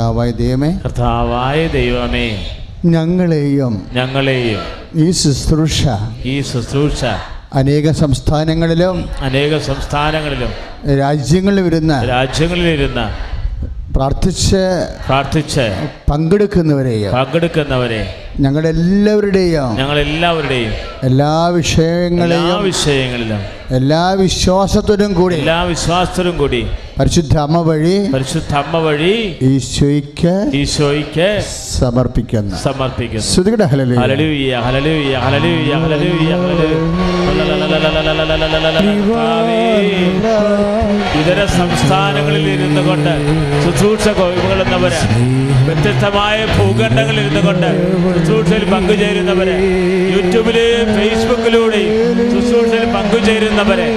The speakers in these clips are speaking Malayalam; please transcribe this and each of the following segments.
കർത്താവായ ദൈവമേ ഞങ്ങളെയും ഈ ശുശ്രൂഷ അനേക സംസ്ഥാനങ്ങളിലും രാജ്യങ്ങളിലിരുന്ന് പ്രാർത്ഥിച്ച് പങ്കെടുക്കുന്നവരെ ഞങ്ങളെല്ലാവരുടെയും എല്ലാ വിഷയങ്ങളിലും എല്ലാ വിശ്വാസത്തോടും കൂടി പരിശുദ്ധ അമ്മ വഴി ഈശോയ്ക്ക് സമർപ്പിക്കുന്നു. സ്തുതിക്കട്ടെ. ഹല്ലേലൂയ ഹല്ലേലൂയ ഹല്ലേലൂയ ഹല്ലേലൂയ ഇതര സംസ്ഥാനങ്ങളിൽ ഇരുന്നു കൊണ്ട് ശുശ്രൂഷ കൊള്ളുന്നവര്, വ്യത്യസ്തമായ ഭൂഖണ്ഡങ്ങളിൽ ഇരുന്നു കൊണ്ട് ശുശ്രൂഷയിൽ പങ്കുചേരുന്നവര്, യൂട്യൂബിലെയും ഫേസ്ബുക്കിലൂടെയും ശുശ്രൂഷയിൽ പങ്കുചേരുന്നവര്,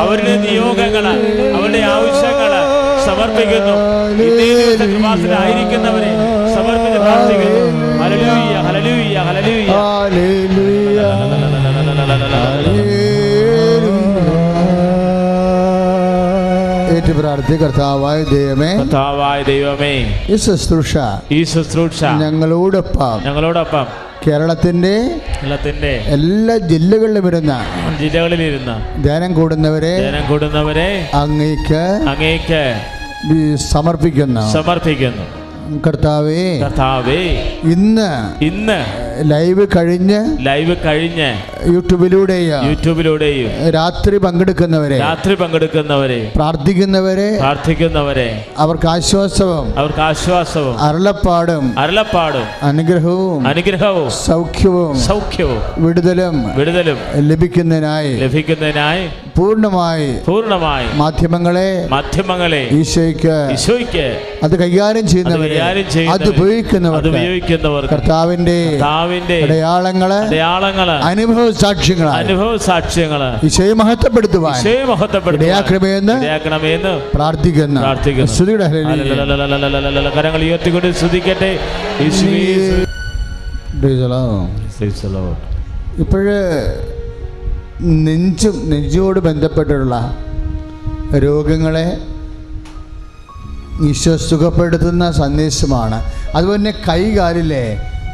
അവരുടെ നിയോഗങ്ങള്, അവരുടെ ആവശ്യങ്ങള് സമർപ്പിക്കുന്നു. ക്ലാസ്സിലായിരിക്കുന്നവരെ സമർപ്പിച്ച് പ്രാർത്ഥിക്കുന്നു. ഹല്ലേലൂയ ഹല്ലേലൂയ ഹല്ലേലൂയ കർത്താവായ ദൈവമേ ഈ ശുശ്രൂഷ ഞങ്ങളോടൊപ്പം കേരളത്തിന്റെ എല്ലാ ജില്ലകളിലിരുന്ന ധ്യാനം കൂടുന്നവരെ അങ്ങേക്ക് സമർപ്പിക്കുന്നു. കർത്താവേ ഇന്ന് ലൈവ് കഴിഞ്ഞ് യൂട്യൂബിലൂടെയും രാത്രി പങ്കെടുക്കുന്നവരെ പ്രാർത്ഥിക്കുന്നവരെ അവർക്ക് ആശ്വാസവും അരുളപ്പാടും അനുഗ്രഹവും സൗഖ്യവും വിടുതലും ലഭിക്കുന്നതിനായി പൂർണ്ണമായി മാധ്യമങ്ങളെ ഈശോയ്ക്ക് അത് കൈകാര്യം ചെയ്യുന്നവരെ അത് ഉപയോഗിക്കുന്നവർ കർത്താവിന്റെ അടയാളങ്ങള് അനുഭവ സാക്ഷ്യങ്ങള് ഈശോയെ മഹത്വപ്പെടുത്തുവാൻ ഇടയാക്കണമെന്ന് പ്രാർത്ഥിക്കുന്നു. കരങ്ങൾ ഉയർത്തിക്കൊണ്ട് സ്തുതിക്കട്ടെ. ഇപ്പോഴ് നെഞ്ചോട് ബന്ധപ്പെട്ടുള്ള രോഗങ്ങളെ ഈശോ സുഖപ്പെടുത്തുന്ന സന്ദേശമാണ്. അതുപോലെ തന്നെ കൈകാലിലെ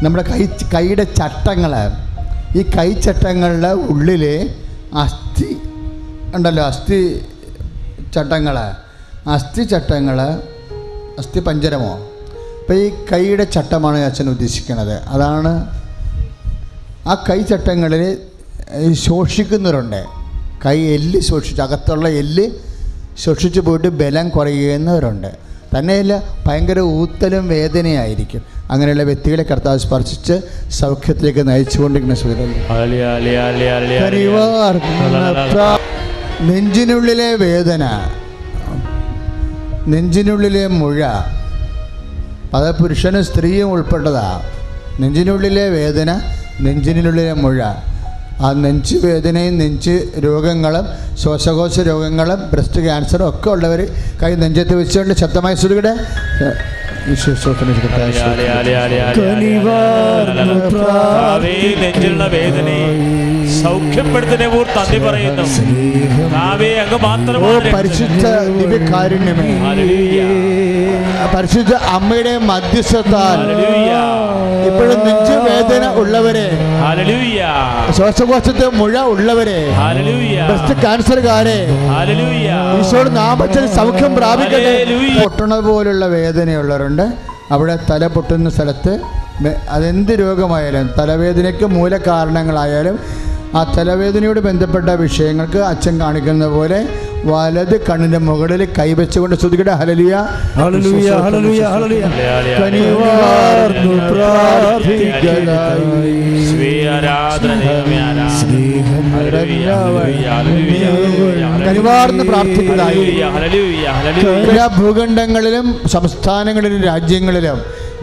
നമ്മുടെ കൈയുടെ ചട്ടങ്ങൾ, ഈ കൈച്ചട്ടങ്ങളുടെ ഉള്ളിലെ അസ്ഥി ഉണ്ടല്ലോ, അസ്ഥി പഞ്ചരമോ, അപ്പോൾ ഈ കൈയുടെ ചട്ടമാണ് അച്ഛൻ ഉദ്ദേശിക്കുന്നത്. അതാണ് ആ കൈച്ചട്ടങ്ങളിൽ ശോഷിക്കുന്നവരുണ്ട്. എല്ല് അകത്തുള്ള എല്ല് ശോഷിച്ച് പോയിട്ട് ബലം കുറയുന്നവരുണ്ട്. തന്നെയല്ല, ഭയങ്കര ഊത്തലും വേദനയായിരിക്കും. അങ്ങനെയുള്ള വ്യക്തികളെ കർത്താവ് സ്പർശിച്ച് സൗഖ്യത്തിലേക്ക് നയിച്ചുകൊണ്ടിരിക്കുന്ന നെഞ്ചിനുള്ളിലെ വേദന, നെഞ്ചിനുള്ളിലെ മുഴ, അത് പുരുഷനും സ്ത്രീയും ഉൾപ്പെട്ടതാ. നെഞ്ചിനുള്ളിലെ വേദന, നെഞ്ചിനുള്ളിലെ മുഴ, ആ നെഞ്ച് വേദനയും നെഞ്ച് രോഗങ്ങളും ശ്വാസകോശ രോഗങ്ങളും ബ്രസ്റ്റ് ക്യാൻസറും ഒക്കെ ഉള്ളവർ കൈ നെഞ്ചത്ത് വെച്ചുകൊണ്ട് ശക്തമായി ശ്രുതിയുടെ നെഞ്ചിലുള്ള വേദനയെ സൗഖ്യപ്പെടുത്തുന്ന തന്നി പറയുന്നു. പരിശുദ്ധ ദിവ്യകാരുണ്യമേ, പരിശുദ്ധ അമ്മയുടെ മധ്യസ്ഥത്താൽ ഇപ്പോഴും നെഞ്ച് വേദന ഉള്ളവരെ, ശ്വാസകോശത്തെ മുഴ ഉള്ളവരെ, ബ്രസ്റ്റ് ക്യാൻസറുകാരെ ഈശോയുടെ നാമത്തിൽ സൗഖ്യം പ്രാപിക്കട്ടെ. പൊട്ടുന്നത് പോലുള്ള വേദനയുള്ളവരുണ്ട്. അവിടെ തല പൊട്ടുന്ന സ്ഥലത്ത് അതെന്ത് രോഗമായാലും, തലവേദനയ്ക്ക് മൂലകാരണങ്ങളായാലും, ആ തലവേദനയോട് ബന്ധപ്പെട്ട വിഷയങ്ങൾക്ക് അച്ഛൻ കാണിക്കുന്ന പോലെ വലത് കണ്ണിന്റെ മുകളിൽ കൈവച്ചുകൊണ്ട് സ്തുതിക്കട്ടെ. ഹല്ലേലൂയ ഹല്ലേലൂയ ഹല്ലേലൂയ ഹല്ലേലൂയ. കനിവാർന്ന് പ്രാർത്ഥിക്കുന്നതായി എല്ലാ ഭൂഖണ്ഡങ്ങളിലും സംസ്ഥാനങ്ങളിലും രാജ്യങ്ങളിലും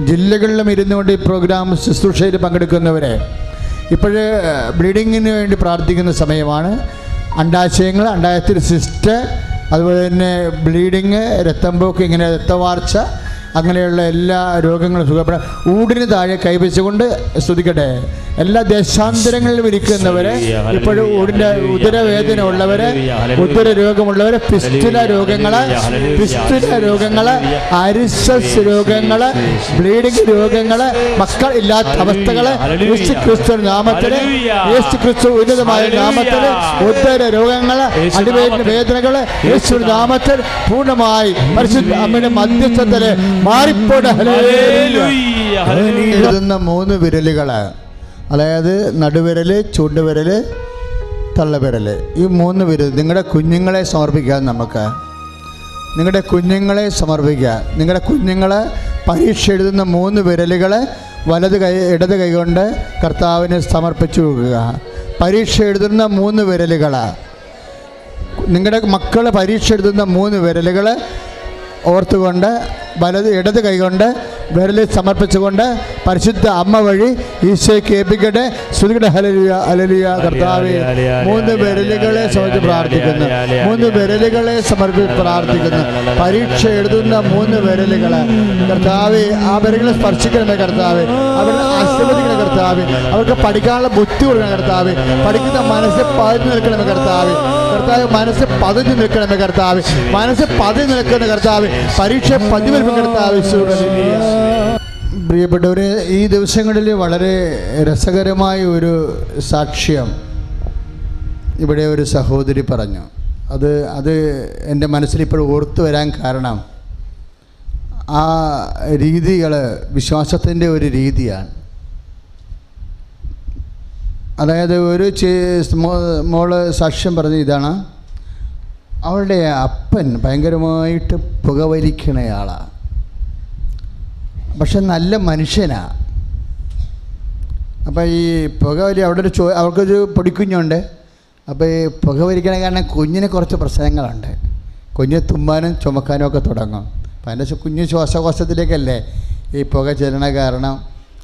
ജില്ലകളിലും ഇരുന്നുകൊണ്ട് ഈ പ്രോഗ്രാം ശുശ്രൂഷയിൽ പങ്കെടുക്കുന്നവരെ ഇപ്പോഴ് ബ്ലീഡിങ്ങിന് വേണ്ടി പ്രാർത്ഥിക്കുന്ന സമയമാണ്. അണ്ടാശയങ്ങൾ, അണ്ടാശയത്തിൽ സിസ്റ്റ്, അതുപോലെ തന്നെ ബ്ലീഡിങ്, രക്തം പോക്ക്, ഇങ്ങനെ രക്തവാർച്ച, അങ്ങനെയുള്ള എല്ലാ രോഗങ്ങളും സുഖപ്പെടാൻ ഊടിന് താഴെ കൈവച്ചുകൊണ്ട് സ്തുതിക്കട്ടെ. എല്ലാ ദേശാന്തരങ്ങളിലും ഇരിക്കുന്നവരെ, ഇപ്പോഴും ഊടിൻ്റെ ഉദരവേദന ഉള്ളവരെ, ഉദര രോഗമുള്ളവരെ, ഫിസ്റ്റുല രോഗങ്ങള്, അരിസസ് രോഗങ്ങള്, ബ്ലീഡിംഗ് രോഗങ്ങള്, മക്കൾ ഇല്ലാത്ത അവസ്ഥകള്, യേശു ക്രിസ്തു നാമത്തില്, യേശു ക്രിസ്തു ഉന്നതമായ നാമത്തില്, ഉദര രോഗങ്ങള്, അടിവേദന വേദനകള് യേശു നാമത്തിൽ പൂർണ്ണമായി പരിശുദ്ധ അമ്മയുടെ മധ്യസ്ഥത്തില് മാറിപ്പോട്ടെ. എഴുതുന്ന 3 വിരലുകള്, അതായത് നടുവിരല്, ചൂണ്ടുവിരല്, തള്ളവിരല്, ഈ 3 വിരൽ നിങ്ങളുടെ കുഞ്ഞുങ്ങളെ സമർപ്പിക്കാം. നമുക്ക് നിങ്ങളുടെ കുഞ്ഞുങ്ങളെ സമർപ്പിക്കുക. നിങ്ങളുടെ കുഞ്ഞുങ്ങളെ പരീക്ഷ എഴുതുന്ന 3 വിരലുകൾ ഇടത് കൈ കൊണ്ട് കർത്താവിന് സമർപ്പിച്ചു കൊടുക്കുക. പരീക്ഷ എഴുതുന്ന 3 വിരലുകൾ, നിങ്ങളുടെ മക്കൾ പരീക്ഷ എഴുതുന്ന 3 വിരലുകൾ ഓർത്തുകൊണ്ട് ഇടത് കൈകൊണ്ട് വിരൽ സമർപ്പിച്ചുകൊണ്ട് പരിശുദ്ധ അമ്മ വഴി ഈശോയ്ക്ക് ഏൽപ്പിക്കട്ടെ. സ്തുതിക്കട്ടെ. ഹല്ലേലൂയ, ഹല്ലേലൂയ. കർത്താവേ, 3 വിരലുകളെ സമർപ്പിച്ച് പ്രാർത്ഥിക്കുന്നു. 3 വിരലുകളെ സമർപ്പിച്ച് പ്രാർത്ഥിക്കുന്നു. പരീക്ഷ എഴുതുന്ന 3 വിരലുകൾ കർത്താവേ, ആ വിരലുകളെ സ്പർശിക്കണമേ കർത്താവേ. അവരെ ആശീർവദിക്കണമേ കർത്താവേ. അവർക്ക് പഠിക്കാനുള്ള ബുദ്ധി കൊടുക്കണം കർത്താവേ. പഠിക്കുന്ന മനസ്സ് പതിഞ്ഞു നിൽക്കണമേ കർത്താവേ. കർത്താവ് മനസ്സ് പതിഞ്ഞു നിൽക്കണമേ കർത്താവേ. മനസ്സ് പതിഞ്ഞു നിൽക്കുന്ന കർത്താവേ, പരീക്ഷ പതിവെടുപ്പ് കർത്താവേ. പ്രിയപ്പെട്ടവരെ, ഈ ദിവസങ്ങളിൽ വളരെ രസകരമായ ഒരു സാക്ഷ്യം ഇവിടെ ഒരു സഹോദരി പറഞ്ഞു. അത് എൻ്റെ മനസ്സിൽ ഇപ്പോൾ ഓർത്തു വരാൻ കാരണം ആ രീതികൾ വിശ്വാസത്തിൻ്റെ ഒരു രീതിയാണ്. അതായത് ഒരു മോള് സാക്ഷ്യം പറഞ്ഞ ഇതാണ്, അവളുടെ അപ്പൻ ഭയങ്കരമായിട്ട് പുകവലിക്കണയാളാണ്, പക്ഷെ നല്ല മനുഷ്യനാണ്. അപ്പോൾ ഈ പുകവലി അവിടെ അവർക്കൊരു പൊടിക്കുഞ്ഞുണ്ട്. അപ്പോൾ ഈ പുകവലിക്കണ കാരണം കുഞ്ഞിന് കുറച്ച് പ്രശ്നങ്ങളുണ്ട്. കുഞ്ഞ് തുമ്മാനും ചുമക്കാനും ഒക്കെ തുടങ്ങും. അപ്പം അതിൻ്റെ കുഞ്ഞ് ശ്വാസകോശത്തിലേക്കല്ലേ ഈ പുക ചെല്ലണ കാരണം.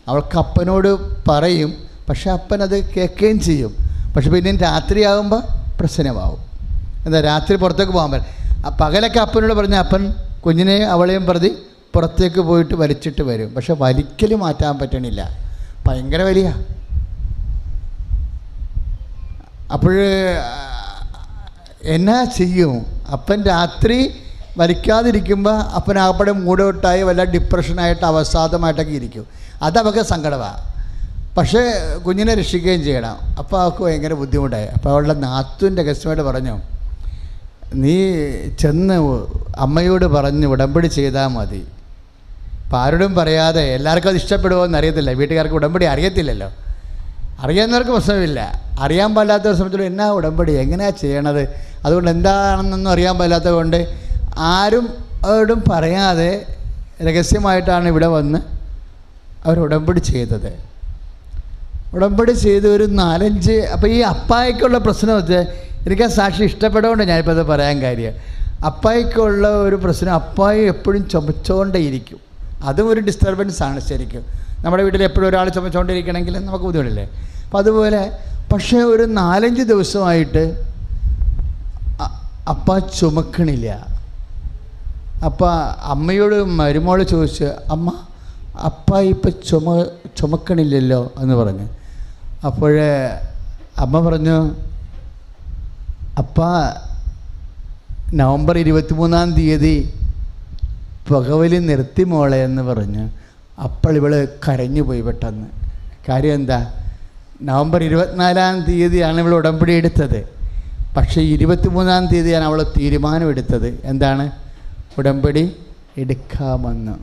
അവൾക്ക് അപ്പനോട് പറയും, പക്ഷെ അപ്പൻ അത് കേൾക്കുകയും ചെയ്യും. പക്ഷെ പിന്നെ രാത്രിയാകുമ്പോൾ പ്രശ്നമാവും. എന്താ, രാത്രി പുറത്തേക്ക് പോകാൻ പറ്റും. പകലൊക്കെ അപ്പനോട് പറഞ്ഞ അപ്പൻ കുഞ്ഞിനെ അവളെയും പ്രതി പുറത്തേക്ക് പോയിട്ട് വലിച്ചിട്ട് വരും. പക്ഷെ വലിക്കൽ മാറ്റാൻ പറ്റണില്ല, ഭയങ്കര വലിയ. അപ്പോൾ എന്നാ ചെയ്യും? അപ്പൻ രാത്രി വലിക്കാതിരിക്കുമ്പോൾ അപ്പനാകപ്പെടെ മൂടോട്ടായി വല്ല ഡിപ്രഷനായിട്ട് അവസാദമായിട്ടൊക്കെ ഇരിക്കും. അതവൾക്ക് സങ്കടമാണ്. പക്ഷേ കുഞ്ഞിനെ രക്ഷിക്കുകയും ചെയ്യണം. അപ്പോൾ അവൾക്ക് ഭയങ്കര ബുദ്ധിമുട്ടായി. അപ്പോൾ അവളുടെ നാത്തൂൻ്റെ രഹസ്യമായിട്ട് പറഞ്ഞു, നീ ചെന്ന് അമ്മയോട് പറഞ്ഞ് ഉടമ്പടി ചെയ്താൽ മതി. അപ്പോൾ ആരോടും പറയാതെ, എല്ലാവർക്കും അത് ഇഷ്ടപ്പെടുമോ എന്ന് അറിയത്തില്ല, വീട്ടുകാർക്ക് ഉടമ്പടി അറിയത്തില്ലല്ലോ. അറിയാവുന്നവർക്ക് പ്രശ്നമില്ല, അറിയാൻ പാടില്ലാത്തവരെ സംബന്ധിച്ചിടത്തോളം എന്നാ ഉടമ്പടി, എങ്ങനെയാണ് ചെയ്യണത്, അതുകൊണ്ട് എന്താണെന്നൊന്നും അറിയാൻ പാടില്ലാത്തത് കൊണ്ട് ആരോടും പറയാതെ രഹസ്യമായിട്ടാണ് ഇവിടെ വന്ന് അവർ ഉടമ്പടി ചെയ്തത്. ഉടമ്പടി ചെയ്ത് ഒരു 4-5. അപ്പോൾ ഈ അപ്പായ്ക്കുള്ള പ്രശ്നം വെച്ചാൽ എനിക്ക് ആ സാക്ഷി ഇഷ്ടപ്പെടുകൊണ്ട് ഞാനിപ്പോൾ അത് പറയാൻ കാര്യം. അപ്പായ്ക്കുള്ള ഒരു പ്രശ്നം, അപ്പായി എപ്പോഴും ചുമച്ചുകൊണ്ടേയിരിക്കും. അതും ഒരു ഡിസ്റ്റർബൻസ് ആണ് ശരിക്കും. നമ്മുടെ വീട്ടിൽ എപ്പോഴും ഒരാൾ ചുമച്ചുകൊണ്ടിരിക്കണമെങ്കിൽ നമുക്ക് ബുദ്ധിമുട്ടില്ലേ. അപ്പോൾ അതുപോലെ പക്ഷേ ഒരു 4-5 ദിവസമായിട്ട് അപ്പ ചുമക്കണില്ല. അപ്പം അമ്മയോട് മരുമോൾ ചോദിച്ചു, അമ്മ അപ്പ ഇപ്പം ചുമക്കണില്ലല്ലോ എന്ന് പറഞ്ഞു. അപ്പോഴേ അമ്മ പറഞ്ഞു, അപ്പ നവംബർ 23-ാം തീയതി പുകവലി നിർത്തി മോളെ എന്ന് പറഞ്ഞു. അപ്പോൾ ഇവൾ കരഞ്ഞു പോയി പെട്ടെന്ന്. കാര്യം എന്താ, നവംബർ 24-ാം തീയതിയാണ് ഇവൾ ഉടമ്പടി എടുത്തത്. പക്ഷേ 23-ാം തീയതിയാണ് അവൾ തീരുമാനമെടുത്തത്. എന്താണ്? ഉടമ്പടി എടുക്കാമെന്ന്.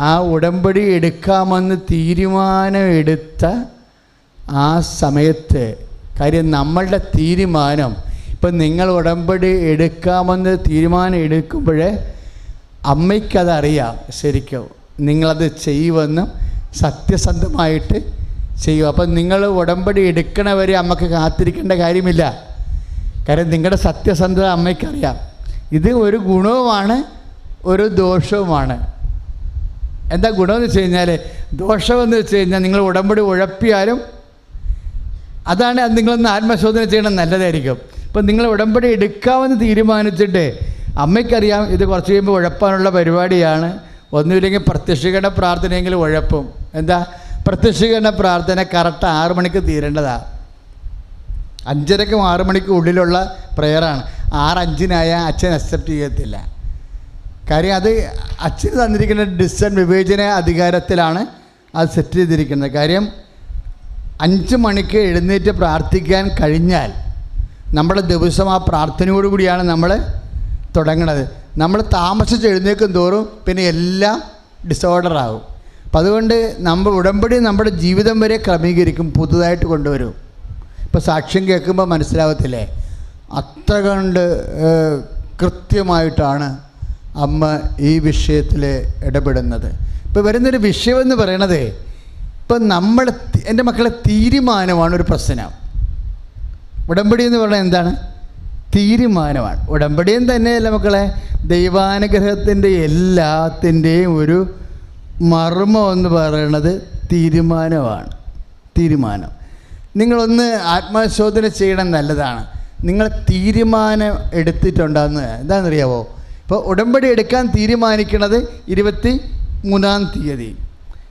ആ ഉടമ്പടി എടുക്കാമെന്ന് തീരുമാനമെടുത്ത ആ സമയത്ത്, കാര്യം നമ്മളുടെ തീരുമാനം, ഇപ്പം നിങ്ങൾ ഉടമ്പടി എടുക്കാമെന്ന് തീരുമാനം എടുക്കുമ്പോഴേ അമ്മയ്ക്കതറിയാം ശരിക്കും നിങ്ങളത് ചെയ്യുമെന്നും സത്യസന്ധമായിട്ട് ചെയ്യും. അപ്പം നിങ്ങൾ ഉടമ്പടി എടുക്കണവരെ അമ്മക്ക് കാത്തിരിക്കേണ്ട കാര്യമില്ല. കാര്യം നിങ്ങളുടെ സത്യസന്ധത അമ്മയ്ക്കറിയാം. ഇത് ഒരു ഗുണവുമാണ് ഒരു ദോഷവുമാണ്. എന്താ ഗുണമെന്ന് വെച്ച് കഴിഞ്ഞാൽ, ദോഷമെന്ന് വെച്ച് കഴിഞ്ഞാൽ നിങ്ങൾ ഉടമ്പടി ഉഴപ്പിയാലും അതാണ്. അത് നിങ്ങളൊന്ന് ആത്മശോധന ചെയ്യണം, നല്ലതായിരിക്കും. ഇപ്പം നിങ്ങൾ ഉടമ്പടി എടുക്കാമെന്ന് തീരുമാനിച്ചിട്ട് അമ്മയ്ക്കറിയാം ഇത് കുറച്ച് കഴിയുമ്പോൾ ഉഴപ്പാനുള്ള പരിപാടിയാണ്. ഒന്നുമില്ലെങ്കിൽ പ്രത്യക്ഷീകരണ പ്രാർത്ഥനയെങ്കിലും ഉഴപ്പും. എന്താ പ്രത്യക്ഷീകരണ പ്രാർത്ഥന കറക്റ്റ് 6 മണിക്ക് തീരേണ്ടതാണ്. 5:30ക്കും 6 മണിക്കും ഉള്ളിലുള്ള പ്രെയറാണ്. 6:05 അച്ഛൻ അക്സെപ്റ്റ് ചെയ്യത്തില്ല. കാര്യം അത് അച്ഛന് തന്നിരിക്കുന്ന ഡിസിഷൻ വിവേചന അധികാരത്തിലാണ് അത് സെറ്റ് ചെയ്തിരിക്കുന്നത്. കാര്യം 5 മണിക്ക് എഴുന്നേറ്റ് പ്രാർത്ഥിക്കാൻ കഴിഞ്ഞാൽ നമ്മുടെ ദിവസം ആ പ്രാർത്ഥനയോടുകൂടിയാണ് നമ്മൾ തുടങ്ങണത്. നമ്മൾ താമസിച്ച് എഴുന്നേൽക്കും തോറും പിന്നെ എല്ലാം ഡിസോർഡറാകും. അപ്പം അതുകൊണ്ട് നമ്മൾ ഉടമ്പടി നമ്മുടെ ജീവിതം വരെ ക്രമീകരിക്കും, പുതുതായിട്ട് കൊണ്ടുവരും. ഇപ്പോൾ സാക്ഷ്യം കേൾക്കുമ്പോൾ മനസ്സിലാവത്തില്ലേ, അത്ര കണ്ട് കൃത്യമായിട്ടാണ് അമ്മ ഈ വിഷയത്തിൽ ഇടപെടുന്നത്. ഇപ്പോൾ വരുന്നൊരു വിഷയമെന്ന് പറയണത്, ഇപ്പം നമ്മൾ എൻ്റെ മക്കളെ തീരുമാനമാണ് ഒരു പ്രശ്നം. ഉടമ്പടി എന്ന് പറഞ്ഞാൽ എന്താണ്? തീരുമാനമാണ്. ഉടമ്പടിയും തന്നെയല്ല മക്കളെ, ദൈവാനുഗ്രഹത്തിൻ്റെ എല്ലാത്തിൻ്റെയും ഒരു മർമ്മം എന്ന് പറയുന്നത് തീരുമാനമാണ്. തീരുമാനം. നിങ്ങളൊന്ന് ആത്മശോധന ചെയ്യണം, നല്ലതാണ്. നിങ്ങൾ തീരുമാനം എടുത്തിട്ടുണ്ടെന്ന് എന്താണെന്നറിയാവോ? ഇപ്പോൾ ഉടമ്പടി എടുക്കാൻ തീരുമാനിക്കണത് 23-ാം തീയതി,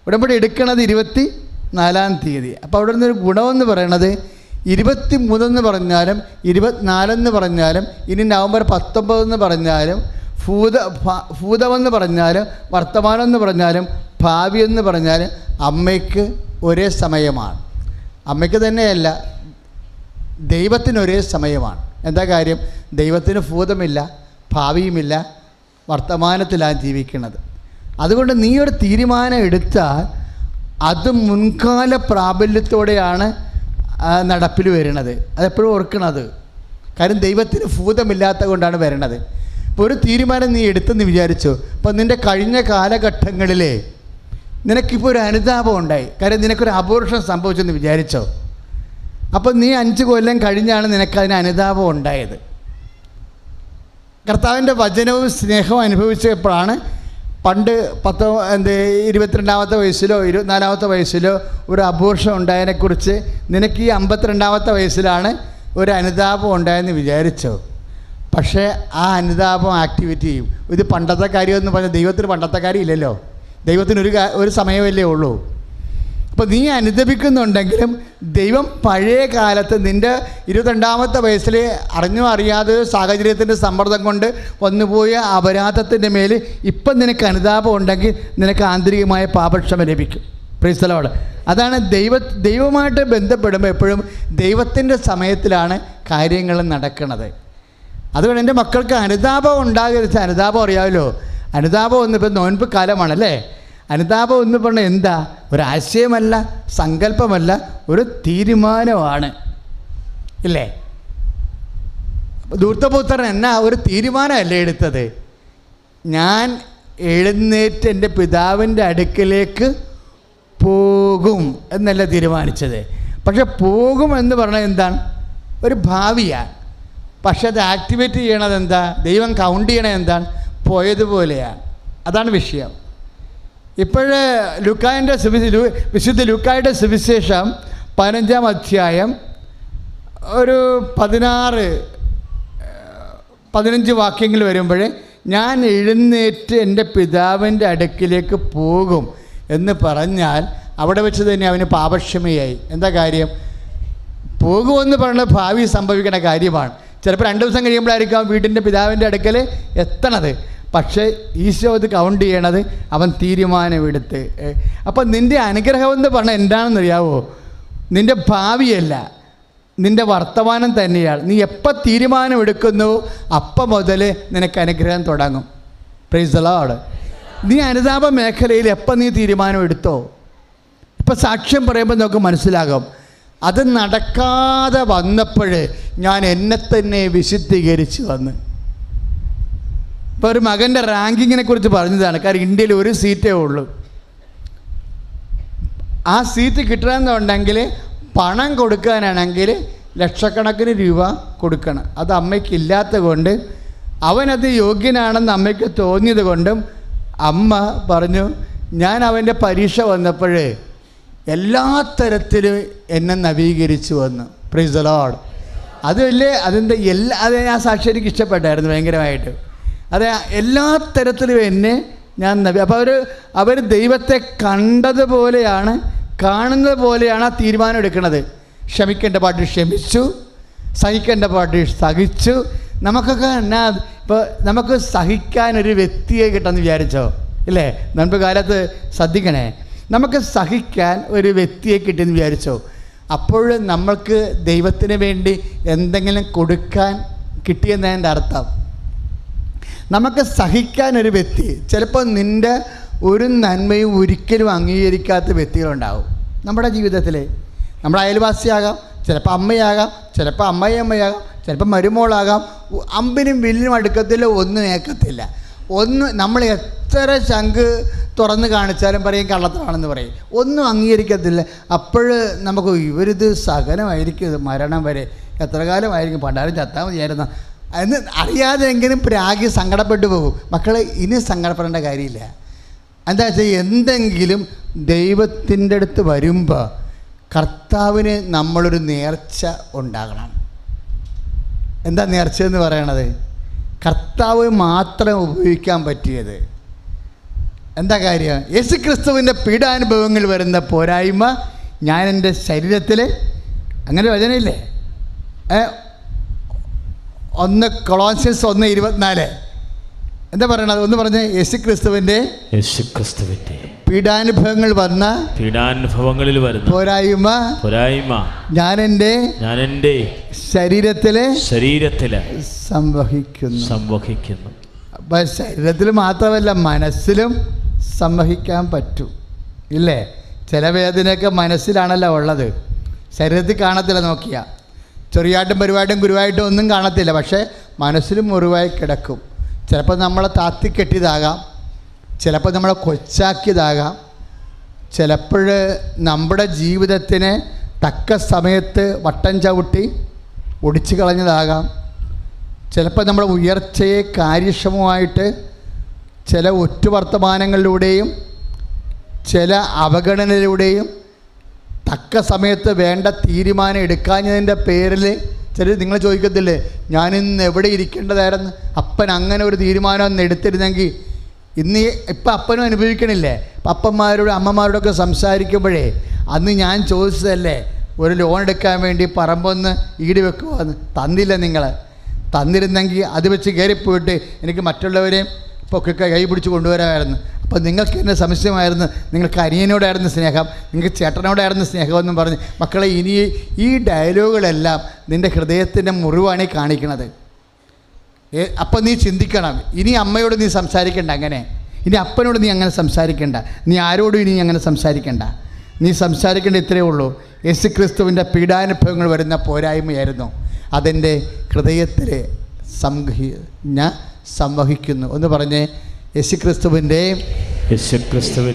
ഉടമ്പടി എടുക്കണത് 24-ാം തീയതി. അപ്പോൾ അവിടെ നിന്നൊരു ഗുണമെന്ന് പറയണത് 23 പറഞ്ഞാലും 24 പറഞ്ഞാലും ഇനി നവംബർ 19 പറഞ്ഞാലും ഭൂതമെന്ന് പറഞ്ഞാലും വർത്തമാനം എന്ന് പറഞ്ഞാലും ഭാവി എന്ന് പറഞ്ഞാലും അമ്മയ്ക്ക് ഒരേ സമയമാണ്. അമ്മയ്ക്ക് തന്നെയല്ല, ദൈവത്തിന് ഒരേ സമയമാണ്. എന്താ കാര്യം? ദൈവത്തിന് ഭൂതമില്ല, ഭാവിയുമില്ല, വർത്തമാനത്തിലാണ് ജീവിക്കുന്നത്. അതുകൊണ്ട് നീ ഒരു തീരുമാനം എടുത്താൽ അത് മുൻകാല പ്രാബല്യത്തോടെയാണ് നടപ്പിൽ വരുന്നത്. അതെപ്പോഴും ഓർക്കണത്. കാര്യം ദൈവത്തിന് ഭൂതമില്ലാത്ത കൊണ്ടാണ് വരണത്. ഇപ്പോൾ ഒരു തീരുമാനം നീ എടുത്തെന്ന് വിചാരിച്ചു. അപ്പോൾ നിൻ്റെ കഴിഞ്ഞ കാലഘട്ടങ്ങളിലെ നിനക്കിപ്പോൾ ഒരു അനുതാപം ഉണ്ടായി. കാര്യം നിനക്കൊരു അബോർഷൻ സംഭവിച്ചെന്ന് വിചാരിച്ചോ. അപ്പോൾ നീ 5 കൊല്ലം കഴിഞ്ഞാണ് നിനക്കതിന് അനുതാപം ഉണ്ടായത്. കർത്താവിൻ്റെ വചനവും സ്നേഹവും അനുഭവിച്ചപ്പോഴാണ് പണ്ട് 22-ാമത്തെ വയസ്സിലോ 24-ാമത്തെ വയസ്സിലോ ഒരു അബോർഷൻ ഉണ്ടായതിനെക്കുറിച്ച് നിനക്ക് ഈ 52-ാമത്തെ വയസ്സിലാണ് ഒരു അനുതാപം ഉണ്ടായെന്ന് വിചാരിച്ചോ. പക്ഷേ ആ അനുതാപം ആക്ടിവേറ്റ് ചെയ്യും. ഇത് പണ്ടത്തെ കാര്യമെന്ന് പറഞ്ഞാൽ ദൈവത്തിന് പണ്ടത്തെ കാര്യം ഇല്ലല്ലോ. ദൈവത്തിന് ഒരു സമയമല്ലേ ഉള്ളൂ. അപ്പോൾ നീ അനുദപിക്കുന്നുണ്ടെങ്കിലും ദൈവം പഴയ കാലത്ത് നിൻ്റെ 22-ാമത്തെ വയസ്സിൽ അറിഞ്ഞോ അറിയാതെ സാഹചര്യത്തിൻ്റെ സമ്മർദ്ദം കൊണ്ട് വന്നുപോയ അപരാധത്തിൻ്റെ മേൽ ഇപ്പം നിനക്ക് അനുതാപം ഉണ്ടെങ്കിൽ നിനക്ക് ആന്തരികമായ പാപക്ഷമ ലഭിക്കും. Price the Lord. അതാണ് ദൈവമായിട്ട് ബന്ധപ്പെടുമ്പോൾ എപ്പോഴും ദൈവത്തിൻ്റെ സമയത്തിലാണ് കാര്യങ്ങൾ നടക്കുന്നത്. അതുകൊണ്ട് എൻ്റെ മക്കൾക്ക് അനുതാപം ഉണ്ടാകരുത്. അനുതാപം അറിയാമല്ലോ, അനുതാപം ഒന്നിപ്പോൾ നോൻപ് കാലമാണല്ലേ. അനുതാപം എന്ന് പറഞ്ഞാൽ എന്താ? ഒരാശയമല്ല, സങ്കല്പമല്ല, ഒരു തീരുമാനമാണ്, ഇല്ലേ? ധൂർത്തപുത്രൻ എന്നാ ഒരു തീരുമാനമല്ലേ എടുത്തത്? ഞാൻ എഴുന്നേറ്റ് എൻ്റെ പിതാവിൻ്റെ അടുക്കലേക്ക് പോകും എന്നല്ല തീരുമാനിച്ചത്. പക്ഷെ പോകും എന്ന് പറഞ്ഞാൽ എന്താണ്? ഒരു ഭാവിയാണ്. പക്ഷെ അത് ആക്ടിവേറ്റ് ചെയ്യണത് എന്താ? ദൈവം കൗണ്ട് ചെയ്യണത് എന്താണ്? പോയതുപോലെയാണ്. അതാണ് വിഷയം. ഇപ്പോഴേ വിശുദ്ധ ലൂക്കായുടെ സുവിശേഷം 15-ാം അധ്യായം ഒരു 16-15 വാക്യങ്ങൾ വരുമ്പോൾ ഞാൻ എഴുന്നേറ്റ് എൻ്റെ പിതാവിൻ്റെ അടുക്കിലേക്ക് പോകും എന്ന് പറഞ്ഞാൽ അവിടെ വെച്ച് തന്നെ അവന് പാപക്ഷമയായി. എന്താ കാര്യം? പോകുമെന്ന് പറയുന്നത് ഭാവി സംഭവിക്കുന്ന കാര്യമാണ്. ചിലപ്പോൾ 2 ദിവസം കഴിയുമ്പോഴായിരിക്കും വീട്ടിൻ്റെ പിതാവിൻ്റെ അടുക്കൽ എത്തണത്. പക്ഷേ ഈശോ അത് കൗണ്ട് ചെയ്യണത് അവൻ തീരുമാനമെടുത്ത്. അപ്പം നിൻ്റെ അനുഗ്രഹം എന്ന് പറഞ്ഞാൽ എന്താണെന്നറിയാവോ? നിൻ്റെ ഭാവിയല്ല, നിൻ്റെ വർത്തമാനം തന്നെയാണ്. നീ എപ്പോൾ തീരുമാനമെടുക്കുന്നു അപ്പം മുതൽ നിനക്ക് അനുഗ്രഹം തുടങ്ങും. Price the Lord. നീ അനുതാപ മേഖലയിൽ എപ്പോൾ നീ തീരുമാനമെടുത്തോ? ഇപ്പം സാക്ഷ്യം പറയുമ്പോൾ നമുക്ക് മനസ്സിലാകും. അത് നടക്കാതെ വന്നപ്പോൾ ഞാൻ എന്നെ തന്നെ വിശുദ്ധീകരിച്ച് വന്ന്. ഇപ്പോൾ ഒരു മകൻ്റെ റാങ്കിങ്ങിനെ കുറിച്ച് പറഞ്ഞതാണ്. കാരണം ഇന്ത്യയിൽ ഒരു സീറ്റേ ഉള്ളൂ. ആ സീറ്റ് കിട്ടണമെന്നുണ്ടെങ്കിൽ പണം കൊടുക്കാനാണെങ്കിൽ ലക്ഷക്കണക്കിന് രൂപ കൊടുക്കണം. അത് അമ്മയ്ക്കില്ലാത്ത കൊണ്ട് അവനത് യോഗ്യനാണെന്ന് അമ്മയ്ക്ക് തോന്നിയത് കൊണ്ടും അമ്മ പറഞ്ഞു, ഞാൻ അവൻ്റെ പരീക്ഷ വന്നപ്പോൾ എല്ലാ തരത്തിലും എന്നെ നവീകരിച്ചു വന്നു. Price the Lord. അതല്ലേ അതിൻ്റെ അത് ആ സാക്ഷി എനിക്ക് ഇഷ്ടപ്പെട്ടായിരുന്നു ഭയങ്കരമായിട്ട്. അതെ, എല്ലാ തരത്തിലും എന്നെ ഞാൻ നബി. അപ്പോൾ അവർ ദൈവത്തെ കണ്ടതുപോലെയാണ്, കാണുന്നത് പോലെയാണ് ആ തീരുമാനം എടുക്കുന്നത്. ക്ഷമിക്കേണ്ട പാട്ട് ക്ഷമിച്ചു, സഹിക്കേണ്ട പാട്ട് സഹിച്ചു. നമുക്കൊക്കെ എന്നാ ഇപ്പോൾ നമുക്ക് സഹിക്കാനൊരു വ്യക്തിയെ കിട്ടുമെന്ന് വിചാരിച്ചോ? ഇല്ലേ? മുൻപ് കാലത്ത് ശ്രദ്ധിക്കണേ, നമുക്ക് സഹിക്കാൻ ഒരു വ്യക്തിയെ കിട്ടിയെന്ന് വിചാരിച്ചോ? അപ്പോൾ നമ്മൾക്ക് ദൈവത്തിന് വേണ്ടി എന്തെങ്കിലും കൊടുക്കാൻ കിട്ടിയെന്നതിൻ്റെ അർത്ഥം. നമുക്ക് സഹിക്കാൻ ഒരു വ്യക്തി, ചിലപ്പോൾ നിൻ്റെ ഒരു നന്മയും ഒരിക്കലും അംഗീകരിക്കാത്ത വ്യക്തികളുണ്ടാവും നമ്മുടെ ജീവിതത്തിൽ. നമ്മുടെ അയൽവാസിയാകാം, ചിലപ്പോൾ അമ്മയാകാം, ചിലപ്പോൾ അമ്മയാകാം, ചിലപ്പോൾ മരുമോളാകാം. അമ്പിനും വില്ലിനും അടുക്കത്തില്ല, ഒന്നും ഏക്കത്തില്ല. നമ്മൾ എത്ര ശങ്ക് തുറന്ന് കാണിച്ചാലും പറയും കള്ളത്തമാണെന്ന് പറയും, ഒന്നും അംഗീകരിക്കത്തില്ല. അപ്പോൾ നമുക്ക് ഇവരിത് സഹനമായിരിക്കും, ഇത് മരണം വരെ എത്ര കാലമായിരിക്കും, പണ്ടാരും ചത്താൽ മതിയായിരുന്നു എന്ന് അറിയാതെങ്കിലും പ്രാഗി സങ്കടപ്പെട്ടു പോകും. മക്കളെ, ഇനി സങ്കടപ്പെടേണ്ട കാര്യമില്ല. എന്താ വെച്ചാൽ എന്തെങ്കിലും ദൈവത്തിൻ്റെ അടുത്ത് വരുമ്പോൾ കർത്താവിന് നമ്മളൊരു നേർച്ച ഉണ്ടാകണം. എന്താ നേർച്ച എന്ന് പറയണത്? കർത്താവ് മാത്രം ഉപയോഗിക്കാൻ പറ്റിയത്. എന്താ കാര്യം? യേശു ക്രിസ്തുവിൻ്റെ പീഡാനുഭവങ്ങൾ വരുന്ന പോരായ്മ ഞാൻ എൻ്റെ ശരീരത്തിൽ, അങ്ങനെ വചനമില്ലേ? 1 കൊളോസ്യൻസ് 1:24 എന്താ പറയണത്? ഒന്ന് പറഞ്ഞ്, യേശു ക്രിസ്തുവിൻ്റെ പീഡാനുഭവങ്ങളിൽ വരുന്ന പോരായ്മ ഞാൻ എൻ്റെ ശരീരത്തില് സംവഹിക്കുന്നു. അപ്പം ശരീരത്തിൽ മാത്രമല്ല, മനസ്സിലും സംവഹിക്കാൻ പറ്റും, ഇല്ലേ? ചില വേദനയൊക്കെ മനസ്സിലാണല്ലോ ഉള്ളത്, ശരീരത്തിൽ കാണത്തില്ല. നോക്കിയാൽ ചെറിയായിട്ടും പരിവായിട്ടും ഗുരുവായിട്ടും ഒന്നും കാണത്തില്ല, പക്ഷേ മനസ്സിലും മുറിവായി കിടക്കും. ചിലപ്പോൾ നമ്മളെ താത്തിക്കെട്ടിയതാകാം, ചിലപ്പോൾ നമ്മളെ കൊച്ചാക്കിയതാകാം, ചിലപ്പോൾ നമ്മുടെ ജീവിതത്തിന് തക്ക സമയത്ത് വട്ടം ചവിട്ടി ഒടിച്ചു കളഞ്ഞതാകാം. ചിലപ്പോൾ നമ്മുടെ ഉയർച്ചയെ കാര്യക്ഷമമായിട്ട് ചില ഒറ്റുവർത്തമാനങ്ങളിലൂടെയും ചില അവഗണനയിലൂടെയും തക്ക സമയത്ത് വേണ്ട തീരുമാനം എടുക്കാഞ്ഞതിൻ്റെ പേരിൽ ചിലർ നിങ്ങൾ ചോദിക്കത്തില്ലേ, ഞാനിന്ന് എവിടെ ഇരിക്കേണ്ടതായിരുന്നു, അപ്പൻ അങ്ങനെ ഒരു തീരുമാനം ഒന്ന് എടുത്തിരുന്നെങ്കിൽ ഇപ്പം അപ്പനും അനുഭവിക്കണില്ലേ? അപ്പന്മാരോടും അമ്മമാരോടൊക്കെ സംസാരിക്കുമ്പോഴേ അന്ന് ഞാൻ ചോദിച്ചതല്ലേ ഒരു ലോൺ എടുക്കാൻ വേണ്ടി പറമ്പൊന്ന് ഈട് വെക്കുവാന്ന്, തന്നില്ല. നിങ്ങൾ തന്നിരുന്നെങ്കിൽ അത് വെച്ച് കയറിപ്പോയിട്ട് എനിക്ക് മറ്റുള്ളവരെയും ഒക്കെ കൈ പിടിച്ച് കൊണ്ടുവരാമായിരുന്നു. അപ്പോൾ നിങ്ങൾക്ക് എന്നെ സംശയമായിരുന്നു, നിങ്ങൾക്ക് അനിയനോടായിരുന്നു സ്നേഹം, നിങ്ങൾക്ക് ചേട്ടനോടായിരുന്നു സ്നേഹമെന്നും പറഞ്ഞ്. മക്കളെ, ഇനി ഈ ഡയലോഗുകളെല്ലാം നിൻ്റെ ഹൃദയത്തിൻ്റെ മുറിവാണ് ഈ കാണിക്കണത്. അപ്പം നീ ചിന്തിക്കണം, ഇനി അമ്മയോട് നീ സംസാരിക്കണ്ട, അങ്ങനെ ഇനി അപ്പനോട് നീ അങ്ങനെ സംസാരിക്കണ്ട, നീ ആരോടും ഇനി അങ്ങനെ സംസാരിക്കണ്ട. നീ സംസാരിക്കേണ്ട ഇത്രയേ ഉള്ളൂ, യേശു ക്രിസ്തുവിൻ്റെ പീഡാനുഭവങ്ങൾ വരുന്ന പോരായ്മയായിരുന്നു, അതെൻ്റെ ഹൃദയത്തിൽ ഞാൻ സംവഹിക്കുന്നു. ഒന്ന് പറഞ്ഞേ, യേശു ക്രിസ്തുവിൻ്റെ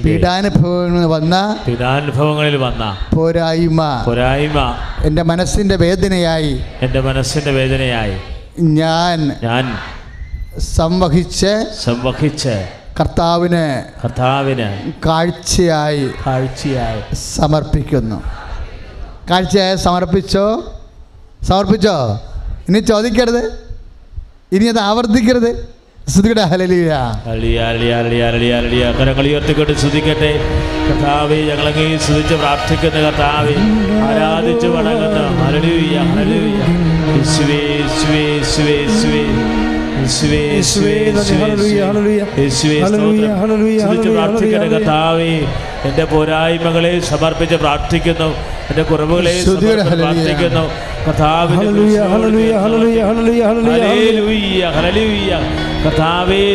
പീഡാനുഭവങ്ങളിൽ വന്ന പോരായ്മ എൻ്റെ മനസ്സിൻ്റെ വേദനയായി ഞാൻ കാഴ്ചയായി സമർപ്പിക്കുന്നു. കാഴ്ചയായി സമർപ്പിച്ചോ? ഇനി ചോദിക്കരുത്, ഇനി അത് ആവർത്തിക്കരുത്. കരങ്ങളുയർത്തിക്കൊണ്ട് സ്തുതിക്കട്ടെ. കർത്താവേ, ഞങ്ങളങ്ങേ സ്തുതിച്ച് പ്രാർത്ഥിക്കുന്ന കർത്താവേ, ആരാധിച്ച് വണങ്ങുന്ന ഹല്ലേലൂയ ഹല്ലേലൂയ യേശുവേ യേശുവേ യേശുവേ യേശുവേ കർത്താവേ, എൻ്റെ പോരായ്മകളെ സമർപ്പിച്ച് പ്രാർത്ഥിക്കുന്നു, എൻ്റെ കുറവുകളെ പ്രാർത്ഥിക്കുന്നു കർത്താവേ,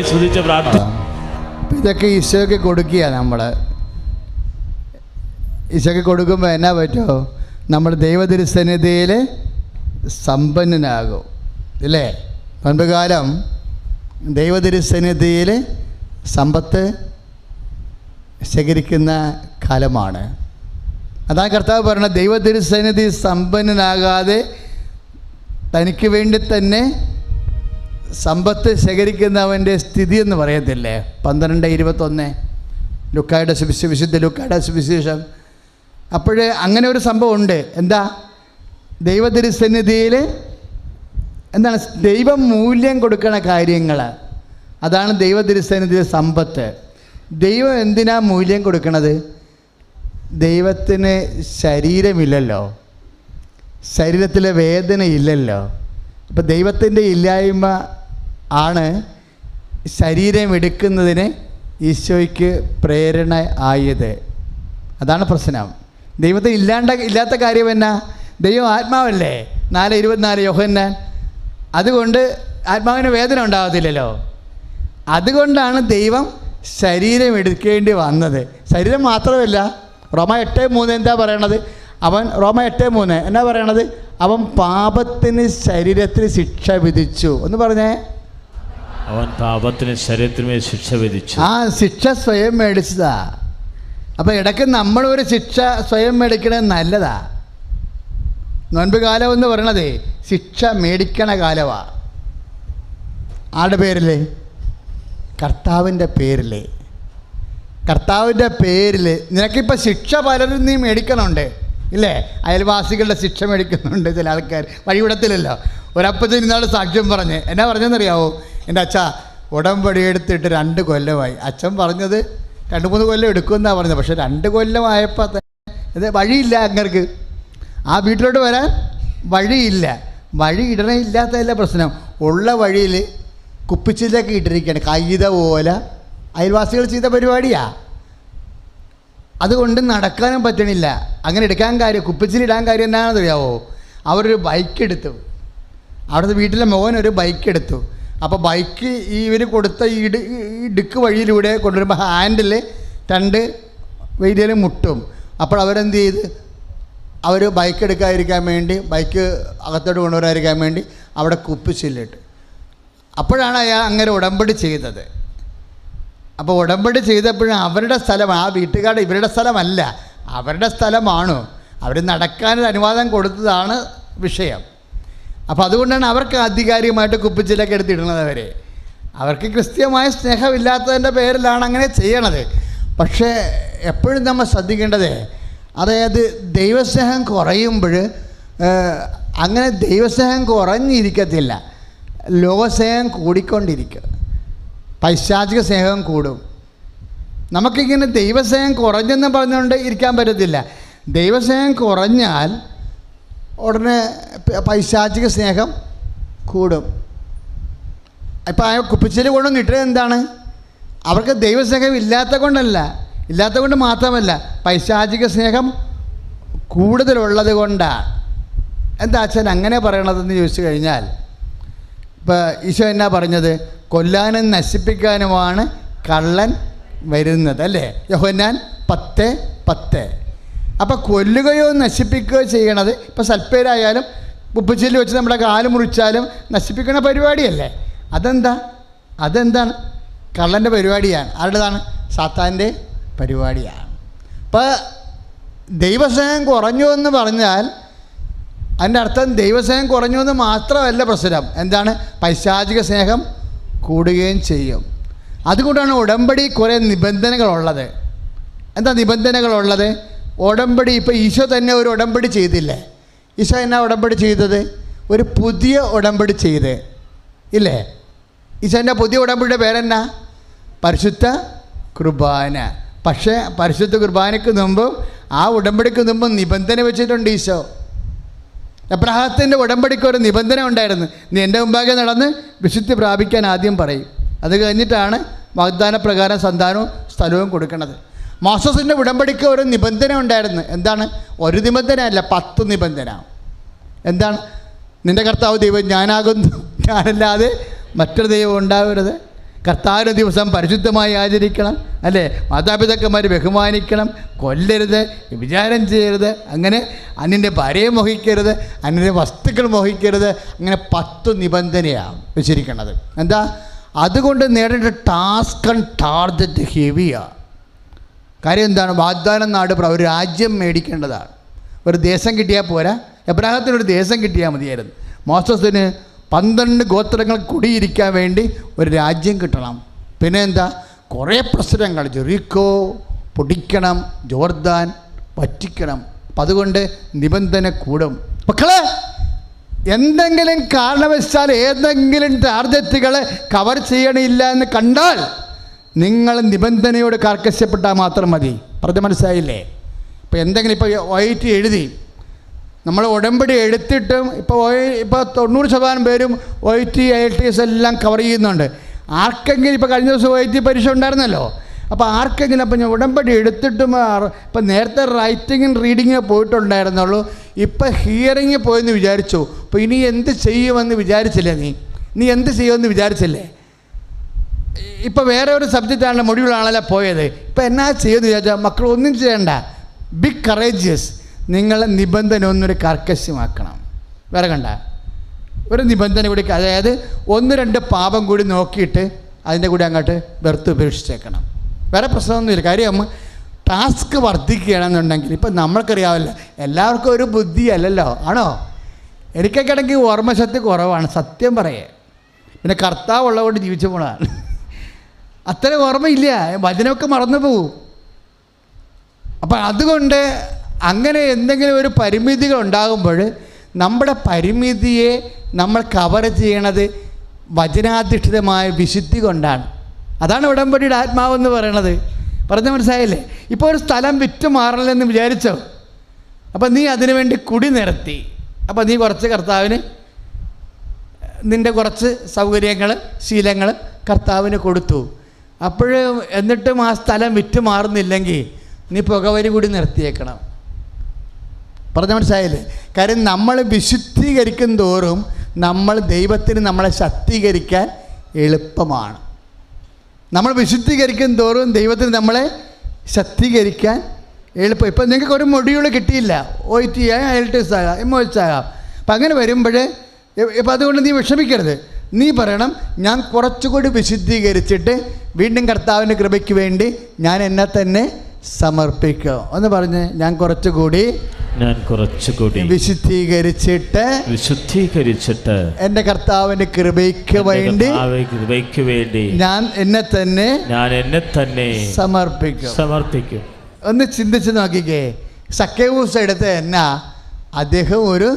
സ്തുതിച്ച് പ്രാർത്ഥിക്കുന്നു. ഇതൊക്കെ ഈശോയ്ക്ക് കൊടുക്കുക. നമ്മൾ ഈശോയ്ക്ക് കൊടുക്കുമ്പോൾ എന്നാ പറ്റുമോ? നമ്മൾ ദൈവതിരുസന്നിധിയിൽ സമ്പന്നനാകും, ഇല്ലേ? പണ്ടുകാലം ദൈവതിരുസന്നിധിയിൽ സമ്പത്ത് ശേഖരിക്കുന്ന കാലമാണ്. അതാണ് കർത്താവ് പറയുന്നത്, ദൈവതിരുസന്നിധി സമ്പന്നനാകാതെ തനിക്ക് വേണ്ടി തന്നെ സമ്പത്ത് ശേഖരിക്കുന്നവൻ്റെ സ്ഥിതി എന്ന് പറയത്തില്ലേ? 12:21 ലുക്കായുടെ വിശുദ്ധ ലുക്കായുടെ സുവിശേഷം. അപ്പോഴേ അങ്ങനെ ഒരു സംഭവം ഉണ്ട്. എന്താ? ദൈവതിരുസന്നിധിയിൽ എന്താണ്? ദൈവം മൂല്യം കൊടുക്കുന്ന കാര്യങ്ങൾ, അതാണ് ദൈവതിരുസന്നിധിയിലെ സമ്പത്ത്. ദൈവം എന്തിനാ മൂല്യം കൊടുക്കണത്? ദൈവത്തിന് ശരീരമില്ലല്ലോ, ശരീരത്തിലെ വേദന ഇല്ലല്ലോ. അപ്പം ദൈവത്തിൻ്റെ ഇല്ലായ്മ ആണ് ശരീരം എടുക്കുന്നതിന് ഈശോയ്ക്ക് പ്രേരണ ആയത്. അതാണ് പ്രശ്നം. ദൈവത്തിന് ഇല്ലാത്ത കാര്യം എന്നാ? ദൈവം ആത്മാവല്ലേ, 4:24 യോഹന്നാൻ. അതുകൊണ്ട് ആത്മാവിന് വേദന ഉണ്ടാകത്തില്ലല്ലോ. അതുകൊണ്ടാണ് ദൈവം ശരീരം എടുക്കേണ്ടി വന്നത്. ശരീരം മാത്രമല്ല, റോമ 8:3 എന്താ പറയണത്? റോമ 8:3 എന്നാ പറയണത്? അവൻ പാപത്തിന് ശരീരത്തിൽ ശിക്ഷ വിധിച്ചു. ഒന്ന് പറഞ്ഞേ. അവൻ പാപത്തിന് ശരീരത്തിന് ശിക്ഷ വിധിച്ചു. ആ ശിക്ഷ സ്വയം മേടിച്ചതാ. അപ്പം ഇടയ്ക്ക് നമ്മളൊരു ശിക്ഷ സ്വയം മേടിക്കണത് നല്ലതാ. നോൻപ് കാലം എന്ന് പറയണത് ശിക്ഷ മേടിക്കണ കാലമാണ്. ആരുടെ പേരിൽ? കർത്താവിൻ്റെ പേരിൽ. കർത്താവിൻ്റെ പേരിൽ നിനക്കിപ്പോൾ ശിക്ഷ പലരും നീ മേടിക്കണുണ്ട് ഇല്ലേ? അയൽവാസികളുടെ ശിക്ഷ മേടിക്കുന്നുണ്ട് ചില ആൾക്കാർ. വഴിവിടത്തിലല്ലോ. ഒരപ്പത്തിന് ഇന്നാൾ സാക്ഷ്യം പറഞ്ഞ് എന്നാ പറഞ്ഞെന്നറിയാവോ? എൻ്റെ അച്ഛ ഉടമ്പടി എടുത്തിട്ട് 2 കൊല്ലമായി. അച്ഛൻ പറഞ്ഞത് 2-3 കൊല്ലം എടുക്കുമെന്നാണ് പറഞ്ഞത്. പക്ഷേ 2 കൊല്ലമായപ്പോൾ ഇത് വഴിയില്ല. അങ്ങർക്ക് ആ വീട്ടിലോട്ട് വരാൻ വഴിയില്ല. വഴി ഇല്ലാത്തതല്ല പ്രശ്നം. ഉള്ള വഴിയിൽ കുപ്പിച്ചിലൊക്കെ ഇട്ടിരിക്കുകയാണ്, കൈത പോലെ. അയൽവാസികൾ ചെയ്ത പരിപാടിയാണ്. അതുകൊണ്ട് നടക്കാനും പറ്റണില്ല. അങ്ങനെ എടുക്കാൻ കാര്യം, കുപ്പിച്ചിലിടാൻ കാര്യം എന്താണെന്ന് അറിയാവോ? അവരൊരു ബൈക്ക് എടുത്തു. അവിടുത്തെ വീട്ടിലെ മോൻ ഒരു ബൈക്ക് എടുത്തു. അപ്പോൾ ബൈക്ക് ഇവർ കൊടുത്ത ഈ ഇടുക്ക് വഴിയിലൂടെ കൊണ്ടുവരുമ്പോൾ ഹാൻഡിൽ 2 വെയിലും മുട്ടും. അപ്പോൾ അവരെന്ത് ചെയ്ത്, അവർ ബൈക്ക് എടുക്കാതിരിക്കാൻ വേണ്ടി, ബൈക്ക് അകത്തോട്ട് കൊണ്ടുവരാതിരിക്കാൻ വേണ്ടി അവിടെ കുപ്പിച്ചില്ലിട്ട്. അപ്പോഴാണ് അയാൾ അങ്ങനെ ഉടമ്പടി ചെയ്തത്. അപ്പോൾ ഉടമ്പടി ചെയ്തപ്പോഴും അവരുടെ സ്ഥലമാണ്, ആ വീട്ടുകാരുടെ, ഇവരുടെ സ്ഥലമല്ല, അവരുടെ സ്ഥലമാണോ. അവർ നടക്കാനൊരു അനുവാദം കൊടുത്തതാണ് വിഷയം. അപ്പോൾ അതുകൊണ്ടാണ് അവർക്ക് ആധികാരികമായിട്ട് കുപ്പിച്ചിലൊക്കെ എടുത്തിടുന്നത്. അവർക്ക് ക്രിസ്ത്യമായ സ്നേഹമില്ലാത്തതിൻ്റെ പേരിലാണ് അങ്ങനെ ചെയ്യണത്. പക്ഷേ എപ്പോഴും നമ്മൾ ശ്രദ്ധിക്കേണ്ടത്, അതായത് ദൈവസ്നേഹം കുറയുമ്പോൾ അങ്ങനെ ദൈവസ്നേഹം കുറഞ്ഞിരിക്കത്തില്ല, ലോകസ്നേഹം കൂടിക്കൊണ്ടിരിക്കും, പൈശാചിക സ്നേഹം കൂടും. നമുക്കിങ്ങനെ ദൈവസ്നേഹം കുറഞ്ഞെന്ന് പറഞ്ഞുകൊണ്ട് ഇരിക്കാൻ പറ്റത്തില്ല. ദൈവസ്നേഹം കുറഞ്ഞാൽ ഉടനെ പൈശാചിക സ്നേഹം കൂടും. ഇപ്പം ആ കുപ്പിച്ചിൽ കൊണ്ടൊന്നും ഇട്ടത് എന്താണ്? അവർക്ക് ദൈവസ്നേഹം ഇല്ലാത്ത കൊണ്ട് മാത്രമല്ല, പൈശാചിക സ്നേഹം കൂടുതലുള്ളത് കൊണ്ടാണ്. എന്താ അച്ഛൻ അങ്ങനെ പറയണതെന്ന് ചോദിച്ചു കഴിഞ്ഞാൽ, ഇപ്പോൾ ഈശോ എന്നാ പറഞ്ഞത്? കൊല്ലാനും നശിപ്പിക്കാനുമാണ് കള്ളൻ വരുന്നത്, അല്ലേ? യോഹന്നാൻ 10:10. അപ്പോൾ കൊല്ലുകയോ നശിപ്പിക്കുകയോ ചെയ്യണത്, ഇപ്പോൾ സൽപ്പേരായാലും ഉപ്പുച്ചില്ല് വെച്ച് നമ്മുടെ കാല് മുറിച്ചാലും നശിപ്പിക്കുന്ന പരിപാടിയല്ലേ? അതെന്താണ്? കള്ളൻ്റെ പരിപാടിയാണ്. ആരുടേതാണ്? സാത്താൻ്റെ പരിപാടിയാണ്. അപ്പോൾ ദൈവസ്നേഹം കുറഞ്ഞു എന്ന് പറഞ്ഞാൽ അതിൻ്റെ അർത്ഥം ദൈവസ്നേഹം കുറഞ്ഞു എന്ന് മാത്രമല്ല പ്രശ്നം. എന്താണ്? പൈശാചിക സ്നേഹം കൂടുകയും ചെയ്യും. അതുകൊണ്ടാണ് ഉടമ്പടി കുറേ നിബന്ധനകളുള്ളത്. എന്താ നിബന്ധനകളുള്ളത്? ഉടമ്പടി ഇപ്പോൾ ഈശോ തന്നെ ഒരു ഉടമ്പടി ചെയ്തില്ലേ? ഈശോ എന്നാ ഉടമ്പടി ചെയ്തത്? ഒരു പുതിയ ഉടമ്പടി ചെയ്ത് ഇല്ലേ? ഈശോൻ്റെ പുതിയ ഉടമ്പടിയുടെ പേരെന്നാ? പരിശുദ്ധ കുർബാന. പക്ഷേ പരിശുദ്ധ കുർബാനയ്ക്ക് മുമ്പും ആ ഉടമ്പടിക്ക് മുമ്പും നിബന്ധന വെച്ചിട്ടുണ്ട് ഈശോ. എബ്രഹാത്തിൻ്റെ ഉടമ്പടിക്ക് ഒരു നിബന്ധന ഉണ്ടായിരുന്നു. നീ എൻ്റെ മുമ്പാകെ നടന്ന് വിശുദ്ധി പ്രാപിക്കാൻ ആദ്യം പറയും. അത് കഴിഞ്ഞിട്ടാണ് വാഗ്ദാന പ്രകാരം സന്താനവും സ്ഥലവും കൊടുക്കുന്നത്. മോസസിൻ്റെ ഉടമ്പടിക്ക് ഒരു നിബന്ധന ഉണ്ടായിരുന്നു. എന്താണ്? ഒരു നിബന്ധന അല്ല, 10 നിബന്ധന. എന്താണ്? നിൻ്റെ കർത്താവ് ദൈവം ഞാനാകുന്നു, ഞാനല്ലാതെ മറ്റൊരു ദൈവം ഉണ്ടാവരുത്. കർത്താവിൻ്റെ ദിവസം പരിശുദ്ധമായി ആചരിക്കണം, അല്ലേ? മാതാപിതാക്കന്മാർ ബഹുമാനിക്കണം, കൊല്ലരുത്, വിചാരം ചെയ്യരുത്, അങ്ങനെ അന്യൻ്റെ ഭാര്യയെ മോഹിക്കരുത്, അന്യൻ്റെ വസ്തുക്കൾ മോഹിക്കരുത്. അങ്ങനെ 10 നിബന്ധനയാണ് വെച്ചിരിക്കുന്നത്. എന്താ? അതുകൊണ്ട് നേടേണ്ട ടാസ്ക് ആൻഡ് ടാർഗറ്റ് ഹെവിയാണ്. കാര്യം എന്താണ്? വാഗ്ദാനം നാട് ഒരു രാജ്യം മേടിക്കേണ്ടതാണ്. ഒരു ദേശം കിട്ടിയാൽ പോരാ. എബ്രഹാത്തിനൊരു ദേശം കിട്ടിയാൽ മതിയായിരുന്നു. മോസസിന് 12 ഗോത്രങ്ങൾ കുടിയിരിക്കാൻ വേണ്ടി ഒരു രാജ്യം കിട്ടണം. പിന്നെ എന്താ? കുറേ പ്രശ്നങ്ങൾ. ജെറിക്കോ പൊടിക്കണം, ജോർദാൻ വറ്റിക്കണം. അപ്പം അതുകൊണ്ട് നിബന്ധന കൂടും. മക്കളെ, എന്തെങ്കിലും കാരണവശാൽ ഏതെങ്കിലും ടാർഗറ്റുകൾ കവർ ചെയ്യണില്ല എന്ന് കണ്ടാൽ നിങ്ങൾ നിബന്ധനയോട് കർക്കശപ്പെട്ടാൽ മാത്രം മതി. പറഞ്ഞ് മനസ്സിലായില്ലേ? ഇപ്പോൾ എന്തെങ്കിലും ഇപ്പോൾ OIT എഴുതി, നമ്മൾ ഉടമ്പടി എടുത്തിട്ടും ഇപ്പോൾ 90% പേരും OIT IELTS എല്ലാം കവർ ചെയ്യുന്നുണ്ട്. ആർക്കെങ്കിലും ഇപ്പോൾ കഴിഞ്ഞ ദിവസം OIT പരീക്ഷ ഉണ്ടായിരുന്നല്ലോ, അപ്പോൾ ആർക്കെങ്കിലും അപ്പോൾ ഞാൻ ഉടമ്പടി എടുത്തിട്ടും ഇപ്പം നേരത്തെ റൈറ്റിങ്ങും റീഡിങ്ങിന് പോയിട്ടുണ്ടായിരുന്നുള്ളൂ, ഇപ്പം ഹിയറിങ് പോയെന്ന് വിചാരിച്ചു. അപ്പോൾ ഇനി എന്ത് ചെയ്യുമെന്ന് വിചാരിച്ചില്ലേ? നീ എന്ത് ചെയ്യുമെന്ന് വിചാരിച്ചില്ലേ? ഇപ്പോൾ വേറെ ഒരു സബ്ജക്റ്റാണല്ലോ, മൊഡ്യൂളാണല്ലോ പോയത്. ഇപ്പോൾ എന്നാ ചെയ്യുമെന്ന് വിചാരിച്ചാൽ മക്കൾ ഒന്നും ചെയ്യണ്ട, ബി കറേജിയസ്. നിങ്ങളെ നിബന്ധന ഒന്നൊരു കർക്കശമാക്കണം. വേറെ കണ്ട ഒരു നിബന്ധന കൂടി, അതായത് 1-2 പാപം കൂടി നോക്കിയിട്ട് അതിൻ്റെ കൂടി അങ്ങോട്ട് വെറുത്ത് ഉപേക്ഷിച്ചേക്കണം. വേറെ പ്രശ്നമൊന്നുമില്ല. കാര്യം ടാസ്ക് വർദ്ധിക്കുകയാണെന്നുണ്ടെങ്കിൽ ഇപ്പം നമ്മൾക്കറിയാമല്ലോ, എല്ലാവർക്കും ഒരു ബുദ്ധിയല്ലല്ലോ, ആണോ? എനിക്കൊക്കെ ആണെങ്കിൽ ഓർമ്മശക്തി കുറവാണ്, സത്യം പറയേ. പിന്നെ കർത്താവ് ഉള്ളതുകൊണ്ട് ജീവിച്ചു പോണതാണ്. അത്ര ഓർമ്മയില്ല, വചനമൊക്കെ മറന്നു പോവും. അപ്പം അതുകൊണ്ട് അങ്ങനെ എന്തെങ്കിലും ഒരു പരിമിതികൾ ഉണ്ടാകുമ്പോൾ നമ്മുടെ പരിമിതിയെ നമ്മൾ കവർ ചെയ്യണത് വചനാധിഷ്ഠിതമായ വിശുദ്ധി കൊണ്ടാണ്. അതാണ് ഉടമ്പടിയുടെ ആത്മാവെന്ന് പറയണത്. പറഞ്ഞ മനസ്സിലായില്ലേ? ഇപ്പോൾ ഒരു സ്ഥലം വിറ്റ് മാറണമെന്ന് വിചാരിച്ചോ, അപ്പം നീ അതിനു വേണ്ടി കുടി നിരത്തി. അപ്പം നീ കുറച്ച് കർത്താവിന് നിൻ്റെ കുറച്ച് സൗകര്യങ്ങൾ ശീലങ്ങൾ കർത്താവിന് കൊടുത്തു. എന്നിട്ടും ആ സ്ഥലം വിറ്റ് മാറുന്നില്ലെങ്കിൽ നീ പുകവലി കൂടി നിർത്തിയേക്കണം. പറഞ്ഞ മനസ്സിലായില്ലേ? കാര്യം നമ്മൾ വിശുദ്ധീകരിക്കും തോറും നമ്മൾ ദൈവത്തിന് നമ്മളെ ശക്തീകരിക്കാൻ എളുപ്പമാണ്. നമ്മൾ വിശുദ്ധീകരിക്കും തോറും ദൈവത്തിന് നമ്മളെ ശക്തീകരിക്കാൻ എളുപ്പം. ഇപ്പം നിങ്ങൾക്ക് ഒരു മൊഡ്യൂൾ കിട്ടിയില്ല, OIT IELTS ആകാം, MOS ആകാം. അപ്പം അങ്ങനെ വരുമ്പോൾ ഇപ്പം അതുകൊണ്ട് നീ വിഷമിക്കരുത്. നീ പറയണം, ഞാൻ കുറച്ചുകൂടി വിശുദ്ധീകരിച്ചിട്ട് വീണ്ടും കർത്താവിൻ്റെ കൃപയ്ക്ക് വേണ്ടി ഞാൻ എന്നെ തന്നെ സമർപ്പിക്കും എന്ന് പറഞ്ഞ് ഞാൻ കുറച്ചുകൂടി വിശുദ്ധീകരിച്ചിട്ട് എൻ്റെ കർത്താവിൻ്റെ കൃപയ്ക്ക് വേണ്ടി ഞാൻ എന്നെ തന്നെ സമർപ്പിക്കും. ഒന്ന് ചിന്തിച്ച് നോക്കിക്കേ. സക്കേവൂസ് എടുത്ത എന്നാ, അദ്ദേഹം ഒരു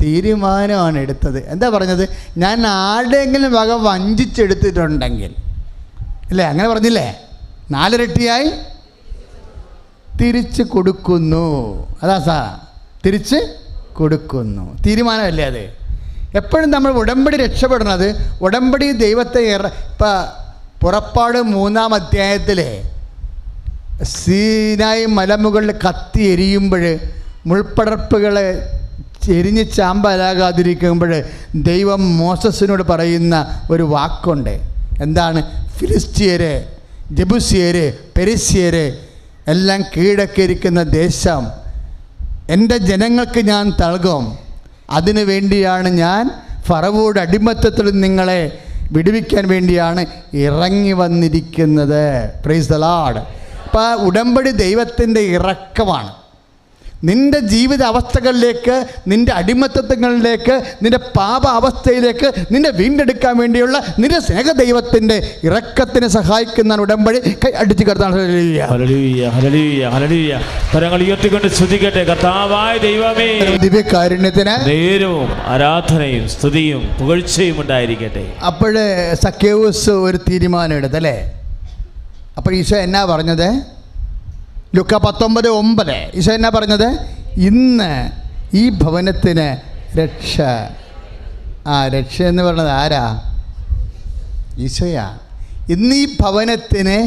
തീരുമാനമാണ് എടുത്തത്. എന്താ പറഞ്ഞത്? ഞാൻ ആരുടെയെങ്കിലും വക വഞ്ചിച്ചെടുത്തിട്ടുണ്ടെങ്കിൽ, അല്ലേ? അങ്ങനെ പറഞ്ഞില്ലേ? 4 ഇരട്ടിയായി തിരിച്ച് കൊടുക്കുന്നു. അതാ തിരിച്ച് കൊടുക്കുന്നു. തീരുമാനമല്ലേ അത്? എപ്പോഴും നമ്മൾ ഉടമ്പടി രക്ഷപ്പെടുന്നത്, ഉടമ്പടി ദൈവത്തെ ഇപ്പം പുറപ്പാട് 3-ാം അധ്യായത്തിലെ സീനായി മലമുകളിൽ കത്തി എരിയുമ്പോൾ മുൾപ്പടർപ്പുകളെ എരിഞ്ഞ് ചാമ്പലാകാതിരിക്കുമ്പോൾ ദൈവം മോസസിനോട് പറയുന്ന ഒരു വാക്കുണ്ട്. എന്താണ്? ഫിലിസ്തീയര്, ജബൂസ്യര്, പെരിസ്യര് എല്ലാം കീഴടക്കിയിരിക്കുന്ന ദേശം എൻ്റെ ജനങ്ങൾക്ക് ഞാൻ നൽകും. അതിനു വേണ്ടിയാണ് ഞാൻ ഫറവോയുടെ അടിമത്തത്തിൽ നിങ്ങളെ വിടുവിക്കാൻ വേണ്ടിയാണ് ഇറങ്ങി വന്നിരിക്കുന്നത്. Praise the Lord. അപ്പോൾ ഉടമ്പടി ദൈവത്തിൻ്റെ ഇറക്കമാണ്. നിൻ്റെ ജീവിത അവസ്ഥകളിലേക്ക്, നിൻ്റെ അടിമത്തങ്ങളിലേക്ക്, നിൻ്റെ പാപ അവസ്ഥയിലേക്ക് നിന്നെ വീണ്ടെടുക്കാൻ വേണ്ടിയുള്ള നിന്റെ സ്നേഹ ദൈവത്തിൻ്റെ ഇറക്കത്തിന് സഹായിക്കുന്ന ഉടമ്പടി. കൈ അടിച്ച് കർത്താവ് ദിവ്യകാരുണ്യത്തിന് നേരവും ആരാധനയും സ്തുതിയും പുകഴ്ചയും ഉണ്ടായിരിക്കട്ടെ. അപ്പോഴേ സക്കേവൂസ് ഒരു തീരുമാനം എടുത്തല്ലേ? അപ്പോൾ ഈശോ എന്നാ പറഞ്ഞത്? ലൂക്ക 19:9 ഈശോ എന്നാ പറഞ്ഞത്? ഇന്ന് ഈ ഭവനത്തിന് രക്ഷ. രക്ഷ എന്ന് പറഞ്ഞത് ആരാ? ഈശോയാ. ഇന്ന് ഈ ഭവനത്തിന്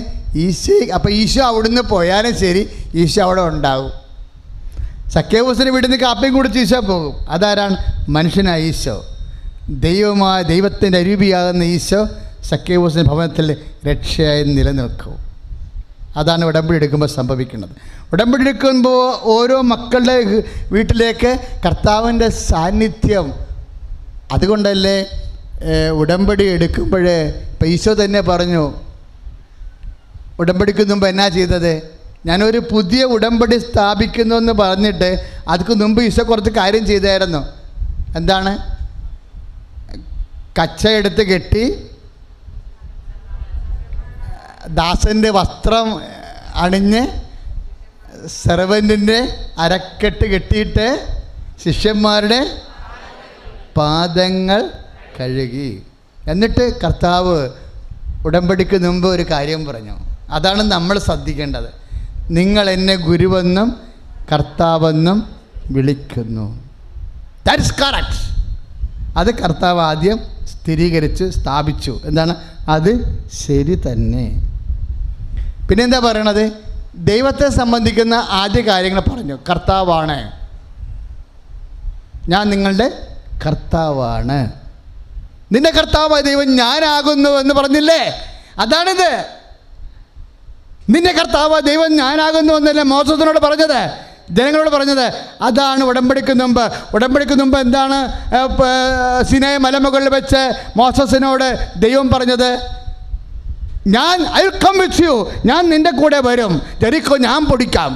ഈശോ. അപ്പോൾ ഈശോ അവിടുന്ന് പോയാലും ശരി, ഈശോ അവിടെ ഉണ്ടാവും. സക്കേവൂസിന് വീട്ടിൽ കാപ്പിയും കുടിച്ച് ഈശോ പോകും. അതാരാണ്? മനുഷ്യനായ ഈശോ. ദൈവത്തിൻ്റെ അരൂപിയാകുന്ന ഈശോ സക്കേവൂസിൻ്റെ ഭവനത്തിൽ രക്ഷയായി നിലനിൽക്കും. അതാണ് ഉടമ്പടി എടുക്കുമ്പോൾ സംഭവിക്കുന്നത്. ഉടമ്പടി എടുക്കുമ്പോൾ ഓരോ മക്കളുടെ വീട്ടിലേക്ക് കർത്താവിൻ്റെ സാന്നിധ്യം. അതുകൊണ്ടല്ലേ ഉടമ്പടി എടുക്കുമ്പോൾ ഇപ്പം ഈശോ തന്നെ പറഞ്ഞു, ഉടമ്പടിക്ക് മുമ്പ് എന്നാ ചെയ്തത്? ഞാനൊരു പുതിയ ഉടമ്പടി സ്ഥാപിക്കുന്നു എന്ന് പറഞ്ഞിട്ട് അതിക്ക് മുമ്പ് ഈശോ കുറച്ച് കാര്യം ചെയ്തായിരുന്നു. എന്താണ്? കച്ച എടുത്ത് കെട്ടി ദാസൻ്റെ വസ്ത്രം അണിഞ്ഞ് സെർവൻറ്റിൻ്റെ അരക്കെട്ട് കെട്ടിയിട്ട് ശിഷ്യന്മാരുടെ പാദങ്ങൾ കഴുകി. എന്നിട്ട് കർത്താവ് ഉടമ്പടിക്ക് മുമ്പ് ഒരു കാര്യം പറഞ്ഞു. അതാണ് നമ്മൾ ശ്രദ്ധിക്കേണ്ടത്. നിങ്ങൾ എന്നെ ഗുരുവെന്നും കർത്താവെന്നും വിളിക്കുന്നു. That's correct. അത് കർത്താവ് ആദ്യം സ്ഥിരീകരിച്ച് സ്ഥാപിച്ചു. എന്താണ്? അത് ശരി തന്നെ. പിന്നെന്താ പറയണത്? ദൈവത്തെ സംബന്ധിക്കുന്ന ആദ്യ കാര്യങ്ങൾ പറഞ്ഞു. കർത്താവാണ്, ഞാൻ നിങ്ങളുടെ കർത്താവാണ്. നിന്റെ കർത്താവായ ദൈവം ഞാനാകുന്നു എന്ന് പറഞ്ഞില്ലേ? അതാണിത്. നിന്റെ കർത്താവായ ദൈവം ഞാനാകുന്നു എന്നല്ലേ മോസസിനോട് പറഞ്ഞത്, ജനങ്ങളോട് പറഞ്ഞത്. അതാണ് ഉടമ്പടിക്ക് മുമ്പ്. ഉടമ്പടിക്ക് മുമ്പ് എന്താണ് സിനായ് മലമുകളിൽ വെച്ച് മോസസിനോട് ദൈവം പറഞ്ഞത്? I will come with you, ഞാൻ നിൻ്റെ കൂടെ വരും. ജെറിക്കോ ഞാൻ പൊടിക്കാം,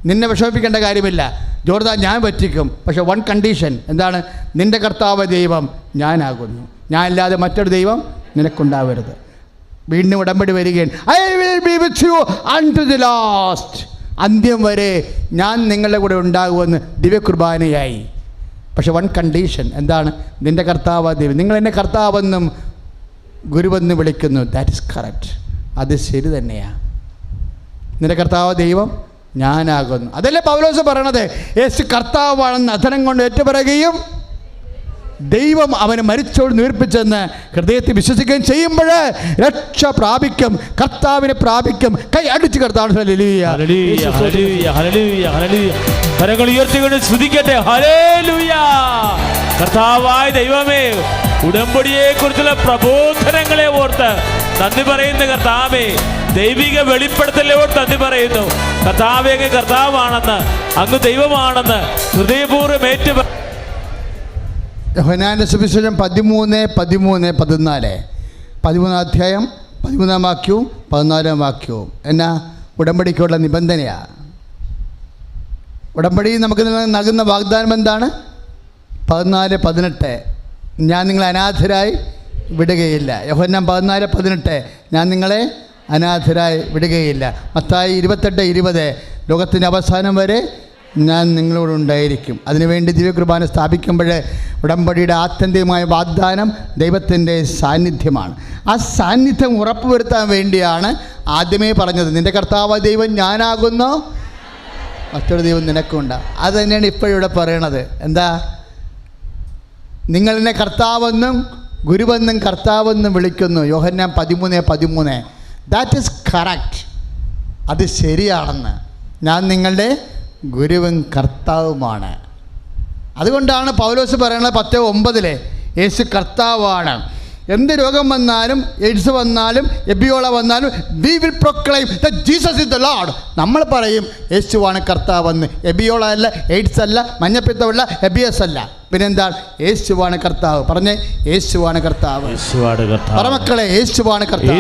നിന്നെ വിഷമിപ്പിക്കേണ്ട കാര്യമില്ല. ജോർദാൻ ഞാൻ വറ്റിക്കും. പക്ഷേ വൺ കണ്ടീഷൻ. എന്താണ്? നിൻ്റെ കർത്താവ് ദൈവം ഞാനാകുന്നു, ഞാൻ അല്ലാതെ മറ്റൊരു ദൈവം നിനക്കുണ്ടാവരുത്. വീണ്ടും ഉടമ്പടി വരികയാണ്. I will be with you unto the last, അന്ത്യം വരെ ഞാൻ നിങ്ങളുടെ കൂടെ ഉണ്ടാകുമെന്ന് ദിവ്യകുർബാനയായി. പക്ഷെ വൺ കണ്ടീഷൻ. എന്താണ്? നിൻ്റെ കർത്താവ് ദൈവം. നിങ്ങൾ എന്നെ കർത്താവെന്നും ഗുരുവെന്ന് വിളിക്കുന്നു. That is correct. അത് ശരി തന്നെയാണ്. നിൻ്റെ കർത്താവ് ദൈവം ഞാനാകുന്നു. അതല്ലേ പൗലോസ് പറയണത്? യേശു കർത്താവാണെന്ന് അധരം കൊണ്ട് ഏറ്റുപറയുകയും ദൈവം അവനെ മരിച്ചോട് നീർപ്പിച്ചെന്ന് ഹൃദയത്തിൽ വിശ്വസിക്കുകയും ചെയ്യുമ്പോൾ രക്ഷ പ്രാപിക്കും, കർത്താവിനെ പ്രാപിക്കും. കൈ അടിച്ച് കർത്താവ് കരങ്ങൾ ഉയർത്തിക്കൊണ്ട് സ്തുതിക്കട്ടെ. ഹല്ലേലൂയ. കർത്താവായ ദൈവമേ, ഉടമ്പടിയെ കുറിച്ചുള്ള പ്രബോധനങ്ങളെ ഓർത്ത് നന്ദി പറയുന്ന കർത്താവേ, ദൈവിക വെളിപ്പെടുത്തലെ ഓർത്ത് നന്ദി പറയുന്നു. കർത്താവേ, അങ്ങ് കർത്താവാണെന്ന്, അങ്ങ് ദൈവമാണെന്ന് ഹൃദയപൂർവ്വം ഏറ്റു. യോഹന്നാന്റെ സുവിശേഷം 13:14 13 അധ്യായം 13 വാക്യവും 14 വാക്യവും എന്നാ ഉടമ്പടിക്കുള്ള നിബന്ധനയാണ്. ഉടമ്പടി നമുക്ക് നൽകുന്ന വാഗ്ദാനം എന്താണ്? 14:18 ഞാൻ നിങ്ങളെ അനാഥരായി വിടുകയില്ല. യോഹന്നാൻ 14:18 ഞാൻ നിങ്ങളെ അനാഥരായി വിടുകയില്ല. മത്തായി 28:20 ലോകത്തിൻ്റെ അവസാനം വരെ ഞാൻ നിങ്ങളോടുണ്ടായിരിക്കും. അതിനുവേണ്ടി ദിവ്യകുർബാന സ്ഥാപിക്കുമ്പോൾ ഉടമ്പടിയുടെ ആത്യന്തികമായ വാഗ്ദാനം ദൈവത്തിൻ്റെ സാന്നിധ്യമാണ്. ആ സാന്നിധ്യം ഉറപ്പുവരുത്താൻ വേണ്ടിയാണ് ആദ്യമേ പറഞ്ഞത്, നിൻ്റെ കർത്താവ് ദൈവം ഞാനാകുന്നു, മറ്റൊരു ദൈവം നിനക്കുണ്ടാകും. അത് തന്നെയാണ് ഇപ്പോഴിവിടെ പറയണത്. എന്താ? നിങ്ങൾ എന്നെ കർത്താവെന്നും ഗുരുവെന്നും കർത്താവെന്നും വിളിക്കുന്നു. യോഹന്നാൻ 13:13 ദാറ്റ് ഈസ് കറക്റ്റ്. അത് ശരിയാണെന്ന്. ഞാൻ നിങ്ങളുടെ ഗുരുവും കർത്താവുമാണ്. അതുകൊണ്ടാണ് പൗലോസ് പറയുന്നത് 10:9 യേശു കർത്താവാണ്. എന്ത് രോഗം വന്നാലും, എയ്ഡ്സ് വന്നാലും, എബിയോള വന്നാലും, we will proclaim that Jesus is the Lord. നമ്മൾ പറയും യേശുവാണ് കർത്താവെന്ന്. എബിയോള അല്ല, എയ്ഡ്സ് അല്ല, മഞ്ഞപ്പിത്തമല്ല, എബിയസ് അല്ല. പിന്നെന്താണ്? യേശുവാണ് കർത്താവ്. പറഞ്ഞേ, യേശുവാണ് കർത്താവ്. പറമക്കളെ, യേശുവാണ് കർത്താവ്.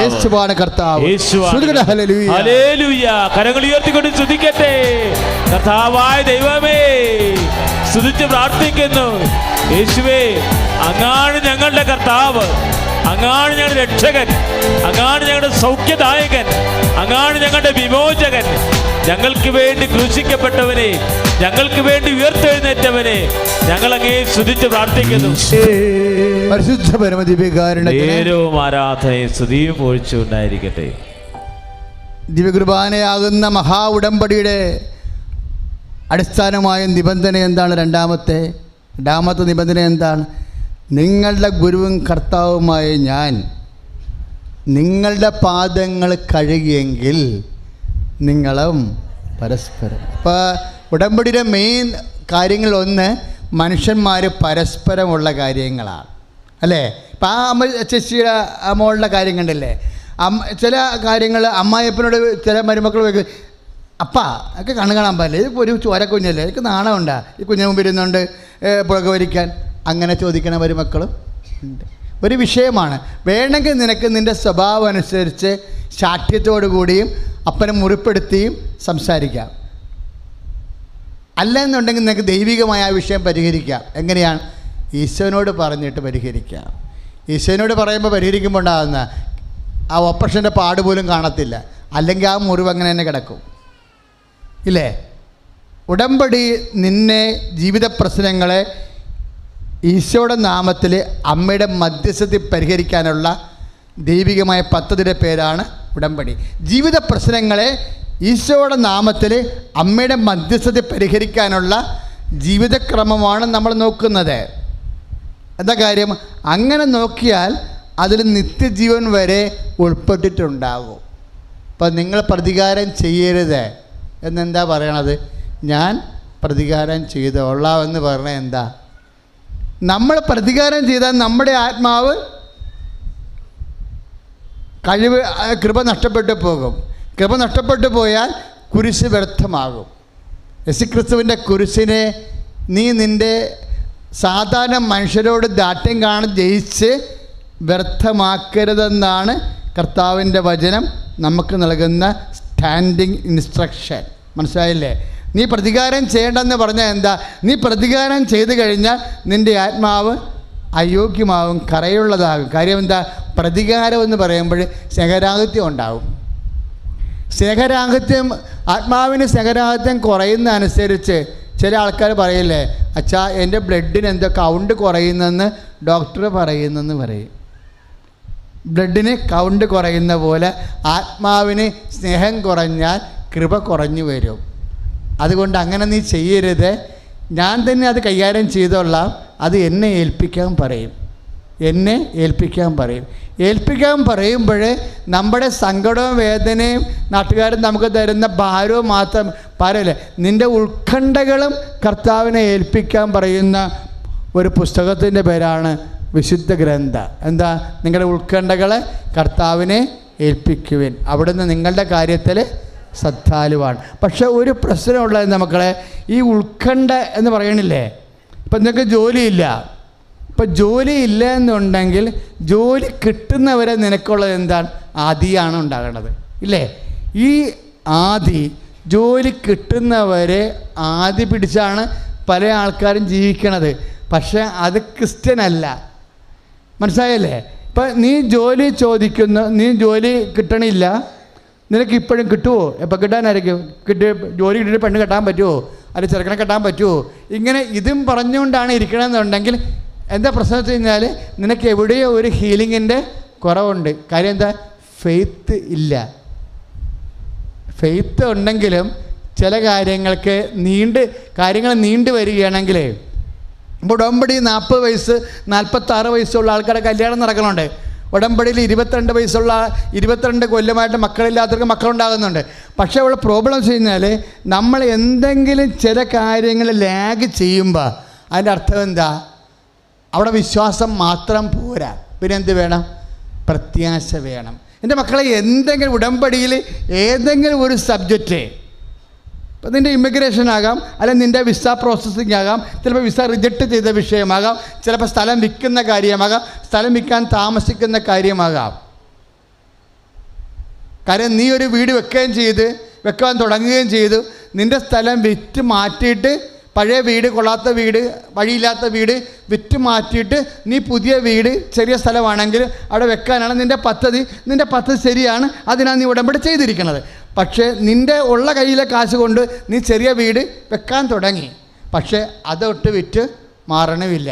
യേശുവാണ് കർത്താവ്. ഹല്ലേലൂയ. കരങ്ങൾ ഉയർത്തിക്കൊണ്ട് സ്തുതിക്കട്ടെ. കർത്താവായ ദൈവമേ, സ്തുതിച്ച് പ്രാർത്ഥിക്കുന്നു. യേശുവേ, അങ്ങാണ് ഞങ്ങളുടെ കർത്താവ്, അങ്ങാണ് ഞങ്ങളുടെ രക്ഷകൻ, അങ്ങാണ് ഞങ്ങളുടെ സൗഖ്യദായകൻ, അങ്ങാണ് ഞങ്ങളുടെ വിമോചകൻ. ഞങ്ങൾക്ക് വേണ്ടി ക്രൂശിക്കപ്പെട്ടവനെ, ഞങ്ങൾക്ക് വേണ്ടി ഉയർത്തെഴുന്നേറ്റവനെ ഞങ്ങൾ അങ്ങേ സ്തുതിച്ച് പ്രാർത്ഥിക്കുന്നു. പരിശുദ്ധ പരമദിവ്യകാരുണ്യവും ആരാധനയും സ്തുതിയും പൊഴിച്ചുണ്ടായിരിക്കട്ടെ. ദിവ്യകുർബാനയാകുന്ന മഹാ ഉടമ്പടിയുടെ അടിസ്ഥാനമായ നിബന്ധന എന്താണ്? രണ്ടാമത്തെ നിബന്ധന എന്താണ്? നിങ്ങളുടെ ഗുരുവും കർത്താവുമായ ഞാൻ നിങ്ങളുടെ പാദങ്ങൾ കഴുകിയെങ്കിൽ നിങ്ങളും പരസ്പരം. അപ്പോൾ ഉടമ്പടിയുടെ മെയിൻ കാര്യങ്ങളൊന്ന് മനുഷ്യന്മാർ പരസ്പരമുള്ള കാര്യങ്ങളാണ്, അല്ലേ? ഇപ്പം ആ അമ്മ ചേച്ചിയുടെ മോളുടെ കാര്യം കണ്ടില്ലേ? ചില കാര്യങ്ങൾ അമ്മായിയപ്പനോട് ചില മരുമക്കൾ വയ്ക്കും, അപ്പാ ഒക്കെ കണ്ണു കാണാൻ പാടില്ല, ഇതിപ്പോൾ ഒരു ചോരക്കുഞ്ഞല്ലേ, എനിക്ക് നാണമുണ്ടാ ഈ കുഞ്ഞിന് മുമ്പ് ഇരുന്നുകൊണ്ട് പുഴകവരിക്കാൻ, അങ്ങനെ ചോദിക്കണ മരുമക്കളും ഉണ്ട്. ഒരു വിഷയമാണ്. വേണമെങ്കിൽ നിനക്ക് നിൻ്റെ സ്വഭാവം അനുസരിച്ച് ശാഠ്യത്തോടു കൂടിയും അപ്പനെ മുറിപ്പെടുത്തിയും സംസാരിക്കാം. അല്ലെന്നുണ്ടെങ്കിൽ നിനക്ക് ദൈവികമായ ആ വിഷയം പരിഹരിക്കാം. എങ്ങനെയാണ്? ഈശോനോട് പറഞ്ഞിട്ട് പരിഹരിക്കാം. ഈശോനോട് പറയുമ്പോൾ പരിഹരിക്കുമ്പോൾ ഉണ്ടാകുന്ന ആ ഓപ്പറേഷൻ്റെ പാട് പോലും കാണത്തില്ല, അല്ലെങ്കിൽ ആ മുറിവ് അങ്ങനെ തന്നെ കിടക്കും, ഇല്ലേ? ഉടമ്പടി നിന്നെ ജീവിത പ്രശ്നങ്ങളെ ഈശോയുടെ നാമത്തിൽ അമ്മയുടെ മധ്യസ്ഥത പരിഹരിക്കാനുള്ള ദൈവികമായ പദ്ധതിയുടെ പേരാണ് ഉടമ്പടി. ജീവിത പ്രശ്നങ്ങളെ ഈശോയുടെ നാമത്തിൽ അമ്മയുടെ മധ്യസ്ഥത പരിഹരിക്കാനുള്ള ജീവിതക്രമമാണ് നമ്മൾ നോക്കുന്നത്. എന്താ കാര്യം? അങ്ങനെ നോക്കിയാൽ അതിൽ നിത്യജീവൻ വരെ ഉൾപ്പെട്ടിട്ടുണ്ടാകും. അപ്പം നിങ്ങൾ പ്രതികാരം ചെയ്യരുത് എന്നെന്താ പറയണത്? ഞാൻ പ്രതികാരം ചെയ്തോളാം എന്ന് പറഞ്ഞാൽ എന്താ? നമ്മൾ പ്രതികാരം ചെയ്താൽ നമ്മുടെ ആത്മാവ് കൃപ നഷ്ടപ്പെട്ടു പോകും. കൃപ നഷ്ടപ്പെട്ടു പോയാൽ കുരിശ് വ്യർത്ഥമാകും. യേശുക്രിസ്തുവിൻ്റെ കുരിശിനെ നീ നിൻ്റെ സാധാരണ മനുഷ്യരോട് ദാഠ്യം കാണി ജയിച്ച് വ്യർത്ഥമാക്കരുതെന്നാണ് കർത്താവിൻ്റെ വചനം നമുക്ക് നൽകുന്ന സ്റ്റാൻഡിങ് ഇൻസ്ട്രക്ഷൻ. മനസ്സിലായില്ലേ? നീ പ്രതികാരം ചെയ്യേണ്ടെന്ന് പറഞ്ഞാൽ എന്താ? നീ പ്രതികാരം ചെയ്തു കഴിഞ്ഞാൽ നിൻ്റെ ആത്മാവ് അയോഗ്യമാവും, കറയുള്ളതാകും. കാര്യം എന്താ? പ്രതികാരം എന്ന് പറയുമ്പോൾ സ്നേഹരാഹിത്യം ഉണ്ടാവും. സ്നേഹരാഹിത്യം, ആത്മാവിന് സ്നേഹരാഹിത്യം കുറയുന്ന അനുസരിച്ച് ചില ആൾക്കാർ പറയില്ലേ, അച്ഛാ എൻ്റെ ബ്ലഡിന് എന്തോ കൗണ്ട് കുറയുന്നെന്ന് ഡോക്ടർ പറയുന്നെന്ന് പറയും. ബ്ലഡിന് കൗണ്ട് കുറയുന്ന പോലെ ആത്മാവിന് സ്നേഹം കുറഞ്ഞാൽ കൃപ കുറഞ്ഞു വരും. അതുകൊണ്ട് അങ്ങനെ നീ ചെയ്യരുത്. ഞാൻ തന്നെ അത് കൈകാര്യം ചെയ്തോളാം, അത് എന്നെ ഏൽപ്പിക്കാൻ പറയും. എന്നെ ഏൽപ്പിക്കാൻ പറയും. ഏൽപ്പിക്കാൻ പറയുമ്പോൾ നമ്മുടെ സങ്കടവും വേദനയും നാട്ടുകാരും നമുക്ക് തരുന്ന ഭാരവും മാത്രം പറയല്ലേ, നിൻ്റെ ഉത്കണ്ഠകളും കർത്താവിനെ ഏൽപ്പിക്കാൻ പറയുന്ന ഒരു പുസ്തകത്തിൻ്റെ പേരാണ് വിശുദ്ധ ഗ്രന്ഥം. എന്താ? നിങ്ങളുടെ ഉത്കണ്ഠകളെ കർത്താവിനെ ഏൽപ്പിക്കുവിൻ, അവിടുന്ന് നിങ്ങളുടെ കാര്യത്തിൽ ശ്രദ്ധാലുവാണ്. പക്ഷെ ഒരു പ്രശ്നമുള്ളത് മക്കളെ, ഈ ഉത്കണ്ഠ എന്ന് പറയണില്ലേ, ഇപ്പം നിങ്ങൾക്ക് ജോലിയില്ല. ഇപ്പം ജോലി ഇല്ല എന്നുണ്ടെങ്കിൽ ജോലി കിട്ടുന്നവരെ നിനക്കുള്ളത് എന്താണ്? ആദിയാണ് ഉണ്ടാകേണ്ടത്, ഇല്ലേ? ഈ ആദി ജോലി കിട്ടുന്നവരെ ആദി പിടിച്ചാണ് പല ആൾക്കാരും ജീവിക്കണത്. പക്ഷേ അത് ക്രിസ്ത്യനല്ല. മനസ്സിലായല്ലേ? ഇപ്പം നീ ജോലി ചോദിക്കുന്നു, നീ ജോലി കിട്ടണില്ല, നിനക്ക് ഇപ്പോഴും കിട്ടുമോ? എപ്പോൾ കിട്ടാനായിരിക്കും? ജോലി കിട്ടിയിട്ട് പെണ്ണ് കെട്ടാൻ പറ്റുമോ? അല്ലെങ്കിൽ ചെറുക്കനെ കെട്ടാൻ പറ്റുമോ? ഇങ്ങനെ ഇതും പറഞ്ഞുകൊണ്ടാണ് ഇരിക്കണമെന്നുണ്ടെങ്കിൽ എന്താ പ്രശ്നം വെച്ച് കഴിഞ്ഞാൽ നിനക്ക് എവിടെയോ ഒരു ഹീലിങ്ങിൻ്റെ കുറവുണ്ട്. കാര്യം എന്താ? ഫെയ്ത്ത് ഇല്ല. ഫെയ്ത്ത് ഉണ്ടെങ്കിലും ചില കാര്യങ്ങൾക്ക് കാര്യങ്ങൾ നീണ്ടു വരികയാണെങ്കിൽ, ഇപ്പോൾ ഉടമ്പടി 40 വയസ്സ് 46 വയസ്സുള്ള ആൾക്കാരുടെ കല്യാണം നടക്കണുണ്ട്. ഉടമ്പടിയിൽ 22 കൊല്ലമായിട്ട് മക്കളില്ലാത്തവർക്ക് മക്കളുണ്ടാകുന്നുണ്ട്. പക്ഷേ അവിടെ പ്രോബ്ലം വെച്ച് കഴിഞ്ഞാൽ നമ്മൾ എന്തെങ്കിലും ചില കാര്യങ്ങൾ ലാഗ് ചെയ്യുമ്പോൾ അതിൻ്റെ അർത്ഥം എന്താ? അവിടെ വിശ്വാസം മാത്രം പോരാ, പിന്നെ എന്ത് വേണം? പ്രത്യാശ വേണം. എൻ്റെ മക്കളെ, എന്തെങ്കിലും ഉടമ്പടിയിൽ ഏതെങ്കിലും ഒരു സബ്ജക്റ്റ്, ഇപ്പം നിൻ്റെ ഇമിഗ്രേഷൻ ആകാം, അല്ലെങ്കിൽ നിൻ്റെ വിസ പ്രോസസ്സിങ് ആകാം, ചിലപ്പോൾ വിസ റിജക്റ്റ് ചെയ്ത വിഷയമാകാം, ചിലപ്പോൾ സ്ഥലം വിൽക്കുന്ന കാര്യമാകാം, സ്ഥലം വിൽക്കാൻ താമസിക്കുന്ന കാര്യമാകാം. കാര്യം നീ ഒരു വീട് വെക്കാൻ തുടങ്ങുകയും ചെയ്തു, നിൻ്റെ സ്ഥലം വിറ്റ് മാറ്റിയിട്ട് പഴയ വീട്, കൊള്ളാത്ത വീട്, വഴിയില്ലാത്ത വീട് വിറ്റ് മാറ്റിയിട്ട് നീ പുതിയ വീട്, ചെറിയ സ്ഥലമാണെങ്കിൽ അവിടെ വെക്കാനാണ് നിൻ്റെ പദ്ധതി. നിൻ്റെ പദ്ധതി ശരിയാണ്, അതിനാണ് നീ ഉടമ്പടി ചെയ്തിരിക്കുന്നത്. പക്ഷേ നിൻ്റെ ഉള്ള കയ്യിലെ കാശ് കൊണ്ട് നീ ചെറിയ വീട് വെക്കാൻ തുടങ്ങി, പക്ഷേ അതൊട്ട് വിറ്റ് മാറണമില്ല.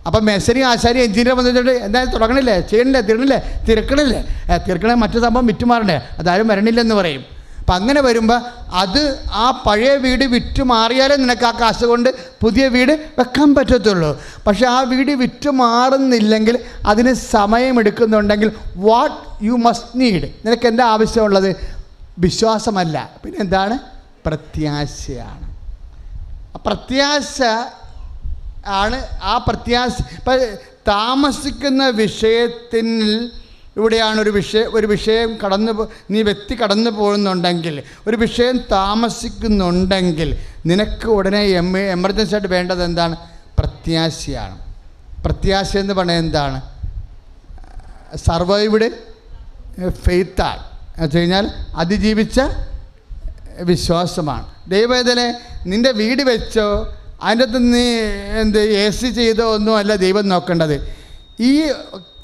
അപ്പം മേശരി, ആശാരി, എഞ്ചിനീയർ വന്നിട്ട് എന്തായാലും തുടങ്ങണില്ലേ, ചെയ്യണില്ലേ, തീർക്കണേ മറ്റു സംഭവം വിറ്റ് മാറണ്ടേ, അതാരും വരണില്ലെന്ന് പറയും. അപ്പം അങ്ങനെ വരുമ്പോൾ ആ പഴയ വീട് വിറ്റ് മാറിയാലേ നിനക്ക് ആ കാശ് കൊണ്ട് പുതിയ വീട് വെക്കാൻ പറ്റത്തുള്ളൂ. പക്ഷേ ആ വീട് വിറ്റ് മാറുന്നില്ലെങ്കിൽ, അതിന് സമയമെടുക്കുന്നുണ്ടെങ്കിൽ, വാട്ട് യു മസ്റ്റ് നീഡ്, നിനക്ക് എന്താ ആവശ്യമുള്ളത്? വിശ്വാസമല്ല, പിന്നെ എന്താണ്? പ്രത്യാശയാണ്. പ്രത്യാശ ആണ്. ആ പ്രത്യാശ താമസിക്കുന്ന വിഷയത്തിൽ ഇവിടെയാണ് ഒരു വിഷയം വ്യക്തി കടന്നു പോകുന്നുണ്ടെങ്കിൽ, ഒരു വിഷയം താമസിക്കുന്നുണ്ടെങ്കിൽ നിനക്ക് ഉടനെ എമർജൻസി ആയിട്ട് വേണ്ടത് എന്താണ്? പ്രത്യാശയാണ്. പ്രത്യാശ എന്ന് പറഞ്ഞാൽ എന്താണ്? സർവൈവ്ഡ് ഫെയ്ത്താണ്. എന്ന് വെച്ച് കഴിഞ്ഞാൽ അതിജീവിച്ച വിശ്വാസമാണ്. ദൈവവേദനെ നിൻ്റെ വീട് വെച്ചോ അതിൻ്റെ അകത്ത് നീ AC ചെയ്തോ ഒന്നും അല്ല ദൈവം നോക്കേണ്ടത്. ഈ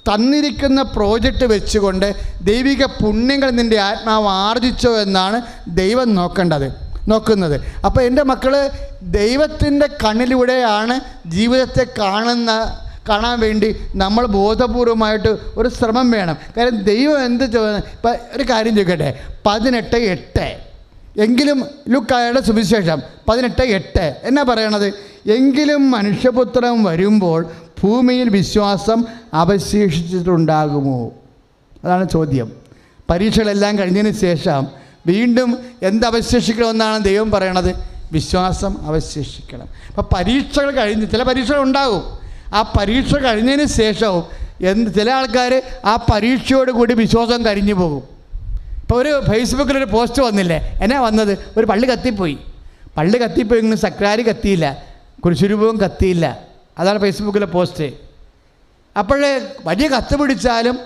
തന്നിരിക്കുന്ന പ്രോജക്റ്റ് വെച്ചുകൊണ്ട് ദൈവിക പുണ്യങ്ങൾ നിൻ്റെ ആത്മാവ് ആർജിച്ചോ എന്നാണ് ദൈവം നോക്കേണ്ടത്. നോക്കുന്നത്. അപ്പോൾ എൻ്റെ മക്കൾ ദൈവത്തിൻ്റെ കണ്ണിലൂടെയാണ് ജീവിതത്തെ കാണാൻ വേണ്ടി നമ്മൾ ബോധപൂർവമായിട്ട് ഒരു ശ്രമം വേണം. കാരണം ദൈവം എന്ത് ഇപ്പം ഒരു കാര്യം ചോദിക്കട്ടെ, 18:8 എങ്കിലും ലൂക്കായുടെ സുവിശേഷം 18:8 എന്നാ പറയണത്? എങ്കിലും മനുഷ്യപുത്രൻ വരുമ്പോൾ ഭൂമിയിൽ വിശ്വാസം അവശേഷിച്ചിട്ടുണ്ടാകുമോ? അതാണ് ചോദ്യം. പരീക്ഷകളെല്ലാം കഴിഞ്ഞതിന് ശേഷം വീണ്ടും എന്തവശേഷിക്കണമെന്നാണ് ദൈവം പറയണത്? വിശ്വാസം അവശേഷിക്കണം. അപ്പം പരീക്ഷകൾ കഴിഞ്ഞ് ചില പരീക്ഷകൾ ഉണ്ടാകും. ആ പരീക്ഷ കഴിഞ്ഞതിന് ശേഷവും ചില ആൾക്കാർ ആ പരീക്ഷയോട് കൂടി വിശ്വാസം കരിഞ്ഞു പോകും. ഇപ്പോൾ ഒരു ഫേസ്ബുക്കിലൊരു പോസ്റ്റ് വന്നില്ലേ, എന്നാ വന്നത്? ഒരു പള്ളി കത്തിപ്പോയെങ്കിലും സക്രാരി കത്തിയില്ല, കുരിശുരൂപവും കത്തിയില്ല. അതാണ് ഫേസ്ബുക്കിലെ പോസ്റ്റ്. അപ്പോഴേ വലിയ കത്ത് പിടിച്ചാലും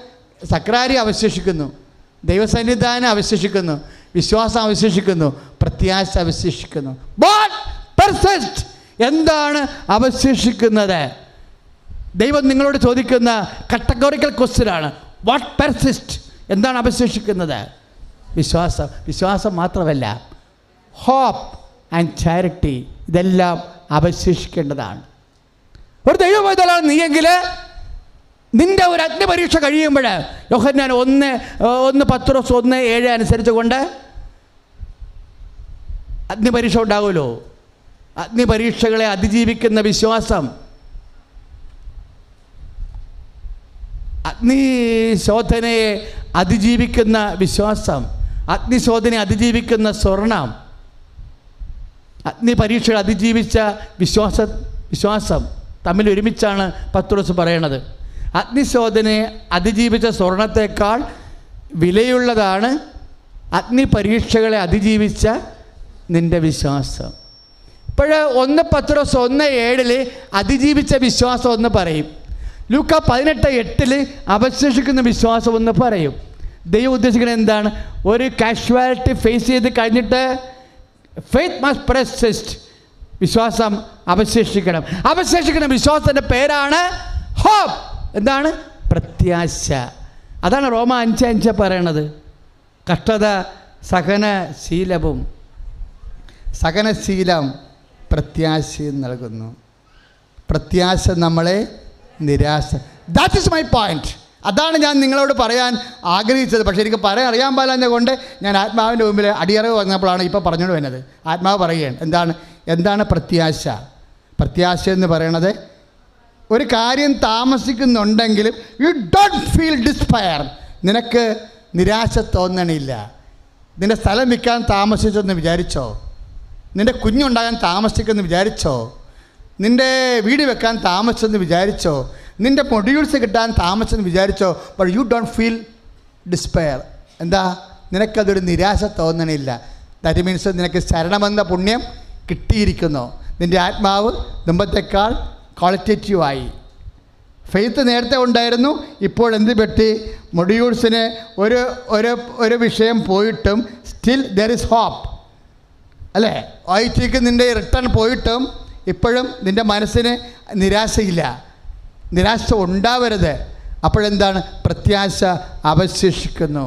സക്രാരി അവശേഷിക്കുന്നു, ദൈവസന്നിധാനം അവശേഷിക്കുന്നു, വിശ്വാസം അവശേഷിക്കുന്നു, പ്രത്യാശ അവശേഷിക്കുന്നു. ബട്ട് പെർസിസ്റ്റ്, എന്താണ് അവശേഷിക്കുന്നത്? ദൈവം നിങ്ങളോട് ചോദിക്കുന്ന കാറ്റഗോറിക്കൽ ക്വസ്റ്റ്യനാണ്. What persist? എന്താണ് അവശേഷിക്കുന്നത്? വിശ്വാസം മാത്രമല്ല, ഹോപ്പ് ആൻഡ് ചാരിറ്റി, ഇതെല്ലാം അവശേഷിക്കേണ്ടതാണ്. ഒരു ദൈവവേദനാണ് നീയെങ്കിൽ നിൻ്റെ ഒരു അഗ്നിപരീക്ഷ കഴിയുമ്പോൾ യോഹന്നാൻ 1 പത്രോസ് 1:7 അനുസരിച്ച് കൊണ്ട് അഗ്നിപരീക്ഷ ഉണ്ടാകുമല്ലോ. അഗ്നിപരീക്ഷകളെ അതിജീവിക്കുന്ന വിശ്വാസം, അഗ്നിശോധനയെ അതിജീവിക്കുന്ന വിശ്വാസം, അഗ്നിശോധനയെ അതിജീവിക്കുന്ന സ്വർണം, അഗ്നിപരീക്ഷകൾ അതിജീവിച്ച വിശ്വാസം തമ്മിൽ ഒരുമിച്ചാണ് പത്രോസ് പറയണത്. അഗ്നിശോധനയെ അതിജീവിച്ച സ്വർണത്തേക്കാൾ വിലയുള്ളതാണ് അഗ്നിപരീക്ഷകളെ അതിജീവിച്ച നിൻ്റെ വിശ്വാസം. ഇപ്പോൾ 1 പത്രോസ് 1:7 അതിജീവിച്ച വിശ്വാസം എന്ന് പറയും. ലൂക്ക 18:8 അവശേഷിക്കുന്ന വിശ്വാസം എന്ന് പറയും. ദൈവം ഉദ്ദേശിക്കുന്നത് എന്താണ്? ഒരു കാഷ്വാലിറ്റി ഫേസ് ചെയ്ത് കഴിഞ്ഞിട്ട് ഫെയ്ത്ത് മസ്റ്റ് പെർസിസ്റ്റ്, വിശ്വാസം അവശേഷിക്കണം. അവശേഷിക്കുന്ന വിശ്വാസത്തിൻ്റെ പേരാണ് ഹോപ്പ്. എന്താണ്? പ്രത്യാശ. അതാണ് റോമ 5:5 പറയണത്. കഷ്ടത സഹനശീലം പ്രത്യാശയും നൽകുന്നു. പ്രത്യാശ നമ്മളെ ദാറ്റ് ഈസ് മൈ പോയിന്റ്. അതാണ് ഞാൻ നിങ്ങളോട് പറയാൻ ആഗ്രഹിച്ചത്. പക്ഷേ എനിക്ക് അറിയാൻ പാടില്ല കൊണ്ട് ഞാൻ ആത്മാവിൻ്റെ മുമ്പിൽ അടിയറവ് വന്നപ്പോഴാണ് ഇപ്പോൾ പറഞ്ഞുകൊണ്ട് വരുന്നത്. ആത്മാവ് പറയുകയാണ് എന്താണ് പ്രത്യാശ എന്ന് പറയണത്? ഒരു കാര്യം താമസിക്കുന്നുണ്ടെങ്കിലും യു ഡോണ്ട് ഫീൽ ഡിസ്പയർ. നിനക്ക് നിരാശ തോന്നണില്ല. നിൻ്റെ സ്ഥലം വിൽക്കാൻ താമസിച്ചെന്ന് വിചാരിച്ചോ? നിൻ്റെ കുഞ്ഞുണ്ടാകാൻ താമസിക്കുമെന്ന് വിചാരിച്ചോ? നിൻ്റെ വീട് വെക്കാൻ താമസിച്ചെന്ന് വിചാരിച്ചോ? നിൻ്റെ മൊഡ്യൂൾസ് കിട്ടാൻ താമസിച്ചെന്ന് വിചാരിച്ചോ? But you don't feel despair. എന്താ? നിനക്കതൊരു നിരാശ തോന്നണില്ല. ദാറ്റ് മീൻസ് നിനക്ക് ശരണമെന്ന പുണ്യം കിട്ടിയിരിക്കുന്നു. നിൻ്റെ ആത്മാവ് മുമ്പത്തേക്കാൾ ക്വാളിറ്റേറ്റീവായി. ഫെയ്ത്ത് നേരത്തെ ഉണ്ടായിരുന്നു, ഇപ്പോൾ എന്ത് പറ്റി? മൊഡ്യൂൾസിന് ഒരു വിഷയം പോയിട്ടും സ്റ്റിൽ ദർ ഇസ് ഹോപ്പ്, അല്ലേ? OITക്ക് നിൻ്റെ റിട്ടേൺ പോയിട്ടും ഇപ്പോഴും നിൻ്റെ മനസ്സിന് നിരാശയില്ല. നിരാശ ഉണ്ടാവരുത്. അപ്പോഴെന്താണ്? പ്രത്യാശ അവശേഷിക്കുന്നു.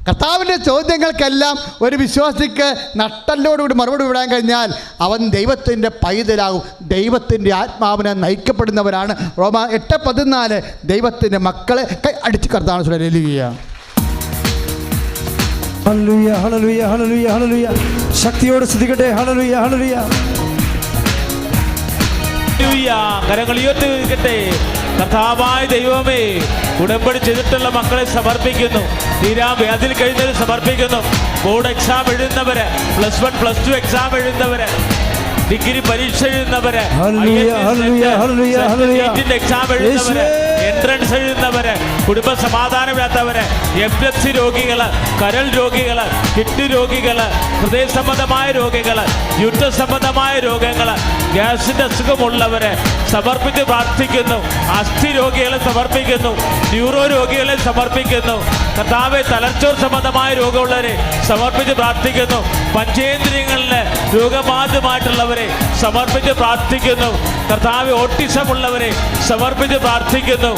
കർത്താവിൻ്റെ ചോദ്യങ്ങൾക്കെല്ലാം ഒരു വിശ്വാസിക്ക് നട്ടലോടുകൂടി മറുപടി വിടാൻ കഴിഞ്ഞാൽ അവൻ ദൈവത്തിൻ്റെ പൈതലാകും. ദൈവത്തിൻ്റെ ആത്മാവിനെ നയിക്കപ്പെടുന്നവരാണ്. റോമ 8:14 ദൈവത്തിൻ്റെ മക്കളെ അടിച്ച് കർത്താവ് ഹല്ലേലൂയ. ഹല്ലേലൂയ ഹല്ലേലൂയ ഹല്ലേലൂയ ഹല്ലേലൂയ. ശക്തിയോടെ സ്തുതിക്കട്ടെ. ഹല്ലേലൂയ ഹല്ലേലൂയ. കരങ്ങൾ ഉയർത്തിക്കട്ടെ. കർത്താവായ ദൈവമേ, ഉടമ്പടി ചെയ്തിട്ടുള്ള മക്കളെ സമർപ്പിക്കുന്നു. വ്യാധിയിൽ കഴിഞ്ഞവരെ സമർപ്പിക്കുന്നു. ബോർഡ് എക്സാം എഴുതുന്നവര്, +1 +2 എക്സാം എഴുതുന്നവര്, ഡിഗ്രി പരീക്ഷ എഴുതുന്നവര്, എക്സാം എഴുതുന്നവര്, എൻട്രൻസ് എഴുതുന്നവര്, കുടുംബ സമാധാനമില്ലാത്തവര്, എപ്പിലെപ്സി രോഗികള്, കരൾ രോഗികള്, കിഡ്നി രോഗികള്, ഹൃദയ സംബന്ധമായ രോഗികള്, യൂട്രസ് സംബന്ധമായ രോഗങ്ങള്, ഗ്യാസിന്റെ അസുഖമുള്ളവരെ സമർപ്പിച്ച് പ്രാർത്ഥിക്കുന്നു. അസ്ഥി രോഗികളെ സമർപ്പിക്കുന്നു. ന്യൂറോ രോഗികളെ സമർപ്പിക്കുന്നു. കർത്താവെ, തലച്ചോർ സംബന്ധമായ രോഗമുള്ളവരെ സമർപ്പിച്ച് പ്രാർത്ഥിക്കുന്നു. പഞ്ചേന്ദ്രിയങ്ങളിലെ രോഗബാധിതമായിട്ടുള്ളവരെ സമർപ്പിച്ച് പ്രാർത്ഥിക്കുന്നു. കർത്താവെ, ഓട്ടിസം ഉള്ളവരെ സമർപ്പിച്ച് പ്രാർത്ഥിക്കുന്നു.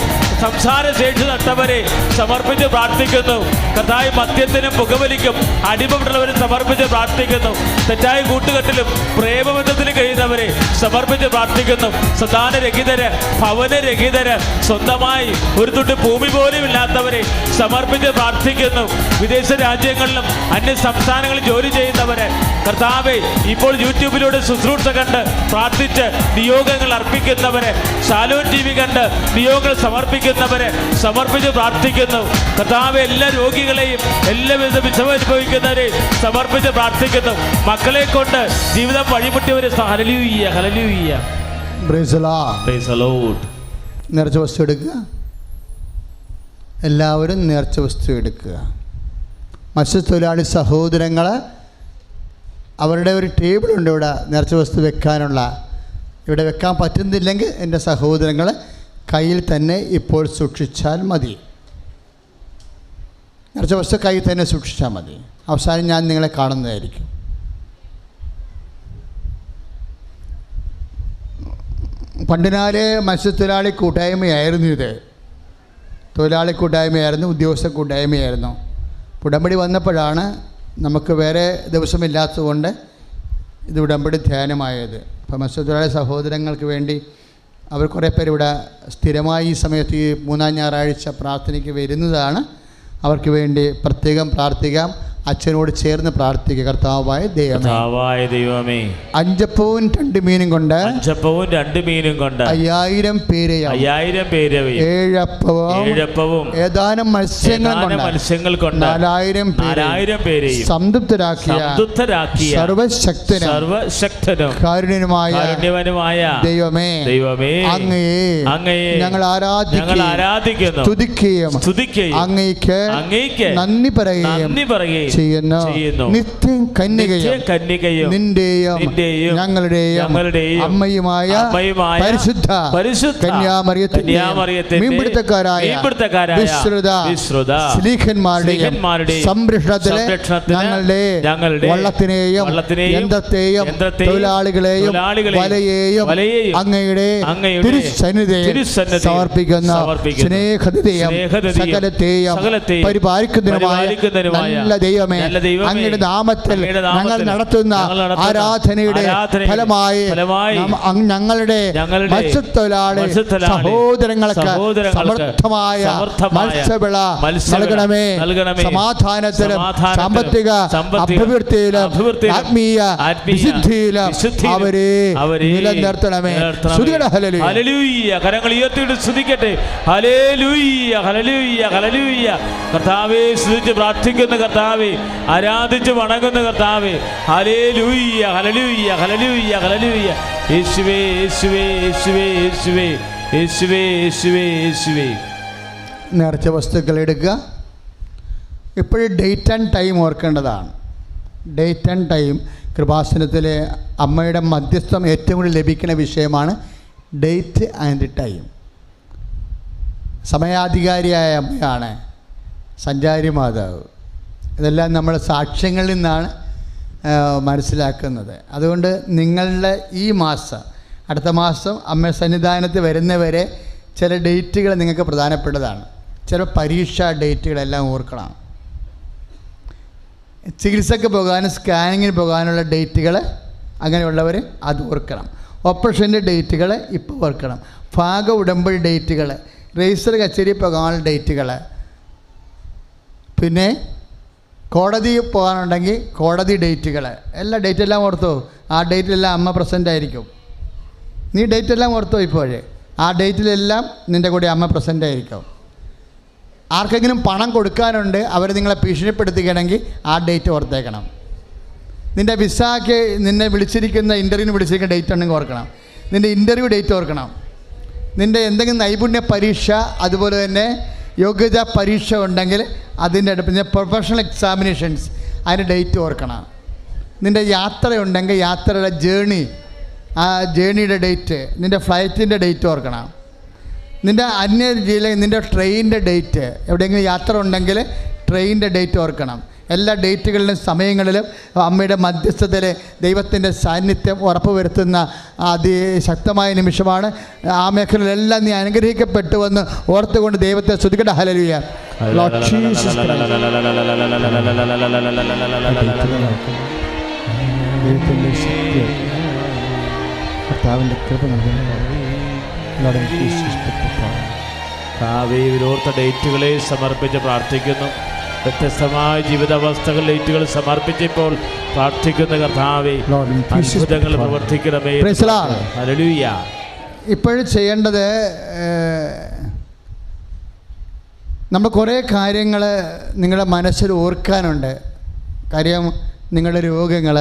സംസാരശേഷി നഷ്ടവരെ സമർപ്പിച്ച് പ്രാർത്ഥിക്കുന്നു. കർത്താവ് മദ്യത്തിനും പുകവലിക്കും അടിമപ്പെട്ടുള്ളവരെ സമർപ്പിച്ച് പ്രാർത്ഥിക്കുന്നു. തെറ്റായ കൂട്ടുകെട്ടിലും പ്രേമബന്ധത്തിലും കഴിയുന്നവരെ സമർപ്പിച്ച് പ്രാർത്ഥിക്കുന്നു. സന്താനരഹിതര്, ഭവനരഹിതര്, സ്വന്തമായി ഒരു തുണ്ട് ഭൂമി പോലും ഇല്ലാത്തവരെ സമർപ്പിച്ച് പ്രാർത്ഥിക്കുന്നു. വിദേശ രാജ്യങ്ങളിലും അന്യ സംസ്ഥാനങ്ങളിൽ ജോലി ചെയ്യുന്നവരെ കർത്താവേ, ഇപ്പോൾ യൂട്യൂബിലൂടെ ശുശ്രൂഷ കണ്ട് പ്രാർത്ഥിച്ച് നിയോഗങ്ങൾ അർപ്പിക്കുന്നവരെ, ശാലോൻ TV കണ്ട് നിയോഗങ്ങൾ സമർപ്പിക്കുന്നവരെ സമർപ്പിച്ച് പ്രാർത്ഥിക്കുന്നു. കർത്താവേ, എല്ലാ രോഗികളെയും എല്ലാവിധ വിഷമം അനുഭവിക്കുന്നവരെയും സമർപ്പിച്ച് പ്രാർത്ഥിക്കുന്നു. മക്കളെ കൊണ്ട് ജീവിതം വഴിമുട്ടിയവരെ ഹല്ലേലൂയ, ഹല്ലേലൂയ. Praise the Lord. Praise the Lord. നേർച്ച വസ്തു എടുക്കുക. എല്ലാവരും നേർച്ച വസ്തു എടുക്കുക. മത്സ്യത്തൊഴിലാളി സഹോദരങ്ങൾ, അവരുടെ ഒരു ടേബിളുണ്ട് ഇവിടെ നേർച്ച വസ്തു വെക്കാനുള്ള. ഇവിടെ വെക്കാൻ പറ്റുന്നില്ലെങ്കിൽ എൻ്റെ സഹോദരങ്ങൾ കയ്യിൽ തന്നെ ഇപ്പോൾ സൂക്ഷിച്ചാൽ മതി. നേർച്ച വസ്തു കയ്യിൽ തന്നെ സൂക്ഷിച്ചാൽ മതി. അവസാനം ഞാൻ നിങ്ങളെ കാണുന്നതായിരിക്കും. പണ്ടിനാലെ മത്സ്യത്തൊഴിലാളി കൂട്ടായ്മയായിരുന്നു ഇത്. തൊഴിലാളി കൂട്ടായ്മയായിരുന്നു, ഉദ്യോഗസ്ഥ കൂട്ടായ്മയായിരുന്നു. ഉടമ്പടി വന്നപ്പോഴാണ് നമുക്ക് വേറെ ദിവസമില്ലാത്തതുകൊണ്ട് ഇത് ഉടമ്പടി ധ്യാനമായത്. അപ്പോൾ മത്സ്യത്തൊഴിലാളി സഹോദരങ്ങൾക്ക് വേണ്ടി അവർ കുറേ പേര് ഇവിടെ സ്ഥിരമായി ഈ സമയത്ത് ഈ 3-ാം ഞായറാഴ്ച പ്രാർത്ഥനയ്ക്ക് വരുന്നതാണ്. അവർക്ക് വേണ്ടി പ്രത്യേകം പ്രാർത്ഥിക്കാം. അച്ഛനോട് ചേർന്ന് പ്രാർത്ഥിക്കുക. കർത്താവായ ദൈവമേ, 5 അപ്പവും 2 മീനും കൊണ്ട് 5000 പേരെയും 7 അപ്പവും ഏതാനും മത്സ്യങ്ങൾ കൊണ്ട് 4000 പേരെയും സംതൃപ്തരാക്കിയ സർവശക്തനും കാരുണ്യനുമായ ദൈവമേ, അങ്ങയെ ഞങ്ങൾ ആരാധിക്കുന്നു, സ്തുതിക്കുകയും അങ്ങയ്ക്ക് നന്ദി പറയുകയും ചെയ്യുന്നു. നിത്യം കന്യകയും നിന്റെയും ഞങ്ങളുടെയും അമ്മയുമായ പരിശുദ്ധ കന്യാമറിയത്തിന്റെ മീൻപിടുത്തക്കാരായ വിശ്രുത ശ്ലീഹന്മാരുടെയും സംരക്ഷണത്തിലെ ഞങ്ങളുടെ വള്ളത്തിനെയും യന്ത്രത്തെയും തൊഴിലാളികളെയും വലയെയും അങ്ങയുടെ തിരുസന്നിധിയിൽ സമർപ്പിക്കുന്ന സ്നേഹതയും സകലത്തെയും പരിപാലിക്കുന്നതിനുമായ നല്ല ദൈവമേ, അങ്ങയുടെ നാമത്തിൽ ഞങ്ങൾ നടത്തുന്ന ആരാധനയുടെ ഫലമായി ഞങ്ങളുടെ മത്സ്യത്തൊഴിലാളി സഹോദരങ്ങൾക്ക് സമർത്ഥമായ മത്സ്യവിള നൽകണമേ. സമാധാനത്തിലും സാമ്പത്തിക അഭിവൃദ്ധിയിലും ആത്മീയ വിശുദ്ധിയിലും അവരെ നിലനിർത്തണമേ. ഹല്ലേലൂയ. കരങ്ങൾ ഉയർത്തിയിട്ട് സ്തുതിക്കട്ടെ. ഹല്ലേലൂയ, ഹല്ലേലൂയ, ഹല്ലേലൂയ. കർത്താവേ, സ്തുതിച്ച് പ്രാർത്ഥിക്കുന്ന കർത്താവേ, ആരാധിച്ച് വണങ്ങുന്ന കർത്താവേ, ഹല്ലേലൂയ, ഹല്ലേലൂയ, ഹല്ലേലൂയ, ഹല്ലേലൂയ. യേശുവേ, യേശുവേ, യേശുവേ, യേശുവേ, യേശുവേ, യേശുവേ, യേശുവേ. നേർച്ച വസ്തുക്കൾ എടുക്കുക. ഇപ്പോഴും ഡേറ്റ് ആൻഡ് ടൈം ഓർക്കേണ്ടതാണ്. ഡേറ്റ് ആൻഡ് ടൈം കൃപാസനത്തിലെ അമ്മയുടെ മധ്യസ്ഥം ഏറ്റവും കൂടുതൽ ലഭിക്കുന്ന വിഷയമാണ് ഡേറ്റ് ആൻഡ് ടൈം. സമയാധികാരിയായ അമ്മയാണ് സഞ്ചാരി മാതാവ്. ഇതെല്ലാം നമ്മൾ സാക്ഷ്യങ്ങളിൽ നിന്നാണ് മനസ്സിലാക്കുന്നത്. അതുകൊണ്ട് നിങ്ങളുടെ ഈ മാസം, അടുത്ത മാസം അമ്മ സന്നിധാനത്ത് വരുന്നവരെ ചില ഡേറ്റുകൾ നിങ്ങൾക്ക് പ്രധാനപ്പെട്ടതാണ്. ചില പരീക്ഷാ ഡേറ്റുകളെല്ലാം ഓർക്കണം. ചികിത്സയ്ക്ക് പോകാനും സ്കാനിങ്ങിന് പോകാനുള്ള ഡേറ്റുകൾ അങ്ങനെയുള്ളവർ അത് ഓർക്കണം. ഓപ്പറേഷൻ്റെ ഡേറ്റുകൾ ഇപ്പോൾ ഓർക്കണം. ഭാഗ ഉടമ്പടി ഡേറ്റുകൾ, രജിസ്റ്റർ കച്ചേരി പോകാനുള്ള ഡേറ്റുകൾ, പിന്നെ കോടതി പോകാനുണ്ടെങ്കിൽ കോടതി ഡേറ്റുകൾ, എല്ലാ ഡേറ്റെല്ലാം ഓർത്തോ. ആ ഡേറ്റിലെല്ലാം അമ്മ പ്രസൻ്റ് ആയിരിക്കും. നീ ഡേറ്റെല്ലാം ഓർത്തോ. ഇപ്പോഴേ ആ ഡേറ്റിലെല്ലാം നിൻ്റെ കൂടെ അമ്മ പ്രസൻ്റ് ആയിരിക്കും. ആർക്കെങ്കിലും പണം കൊടുക്കാനുണ്ട്, അവർ നിങ്ങളെ ഭീഷണിപ്പെടുത്തുകയാണെങ്കിൽ ആ ഡേറ്റ് ഓർത്തേക്കണം. നിൻ്റെ വിസയ്ക്ക് നിന്നെ വിളിച്ചിരിക്കുന്ന ഇൻ്റർവ്യൂവിന് വിളിച്ചിരിക്കുന്ന ഡേറ്റ് ഉണ്ടെങ്കിൽ ഓർക്കണം. നിൻ്റെ ഇൻ്റർവ്യൂ ഡേറ്റ് ഓർക്കണം. നിൻ്റെ എന്തെങ്കിലും നൈപുണ്യ പരീക്ഷ, അതുപോലെ തന്നെ യോഗ്യതാ പരീക്ഷ ഉണ്ടെങ്കിൽ അതിൻ്റെ അടുത്ത് പ്രൊഫഷണൽ എക്സാമിനേഷൻസ്, അതിൻ്റെ ഡേറ്റ് ഓർക്കണം. നിൻ്റെ യാത്രയുണ്ടെങ്കിൽ യാത്രയുടെ ആ ജേണിയുടെ ഡേറ്റ്, നിൻ്റെ ഫ്ലൈറ്റിൻ്റെ ഡേറ്റ് ഓർക്കണം. നിൻ്റെ അന്യ ജില്ലയിൽ നിൻ്റെ ട്രെയിനിൻ്റെ ഡേറ്റ്, എവിടെയെങ്കിലും യാത്ര ഉണ്ടെങ്കിൽ ട്രെയിനിൻ്റെ ഡേറ്റ് ഓർക്കണം. എല്ലാ ഡേറ്റുകളിലും സമയങ്ങളിലും അമ്മയുടെ മധ്യസ്ഥതയിൽ ദൈവത്തിൻ്റെ സാന്നിധ്യം ഉറപ്പുവരുത്തുന്ന അതിശക്തമായ നിമിഷമാണ്. ആ മേഖലയിലെല്ലാം നീ അനുഗ്രഹിക്കപ്പെട്ടുവെന്ന് ഓർത്തുകൊണ്ട് ദൈവത്തെ സ്തുതിക്കട്ടെ. ഹല്ലേലൂയ. കർത്താവിൻ്റെ കൃപ വിരോധ ഡേറ്റുകളെ സമർപ്പിച്ച് പ്രാർത്ഥിക്കുന്നു. വ്യത്യസ്തമായ ജീവിതാവസ്ഥകൾ ഡേറ്റുകൾ സമർപ്പിച്ചപ്പോൾ പ്രാർത്ഥിക്കുന്ന കർത്താവേ, അത്ഭുതങ്ങൾ പ്രവർത്തിക്കണമേ. ഹല്ലേലൂയ. ഇപ്പോഴും ചെയ്യേണ്ടത്, നമ്മൾ കുറേ കാര്യങ്ങൾ നിങ്ങളുടെ മനസ്സിൽ ഓർക്കാനുണ്ട്. കാര്യം നിങ്ങളുടെ രോഗങ്ങൾ,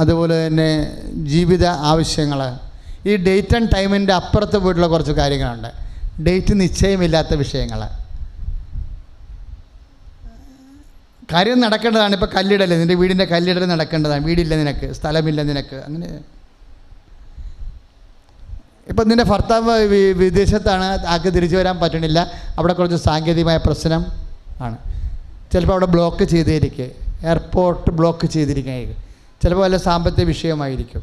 അതുപോലെ തന്നെ ജീവിത ആവശ്യങ്ങൾ, ഈ ഡേറ്റ് ആൻഡ് ടൈമിൻ്റെ അപ്പുറത്ത് പോയിട്ടുള്ള കുറച്ച് കാര്യങ്ങളുണ്ട്. ഡേറ്റ് നിശ്ചയമില്ലാത്ത വിഷയങ്ങൾ, കാര്യം നടക്കേണ്ടതാണ്. ഇപ്പോൾ കല്ലിടൽ, നിൻ്റെ വീടിൻ്റെ കല്ലിടൽ നടക്കേണ്ടതാണ്. വീടില്ല നിനക്ക്, സ്ഥലമില്ല നിനക്ക്, അങ്ങനെ. ഇപ്പം നിൻ്റെ ഭർത്താവ് വിദേശത്താണ്, ആൾക്ക് തിരിച്ചു വരാൻ പറ്റണില്ല, അവിടെ കുറച്ച് സാങ്കേതികമായ പ്രശ്നം ആണ്. ചിലപ്പോൾ അവിടെ ബ്ലോക്ക് ചെയ്തിരിക്കുക, എയർപോർട്ട് ബ്ലോക്ക് ചെയ്തിരിക്കുക, ചിലപ്പോൾ വല്ല സാമ്പത്തിക വിഷയമായിരിക്കും.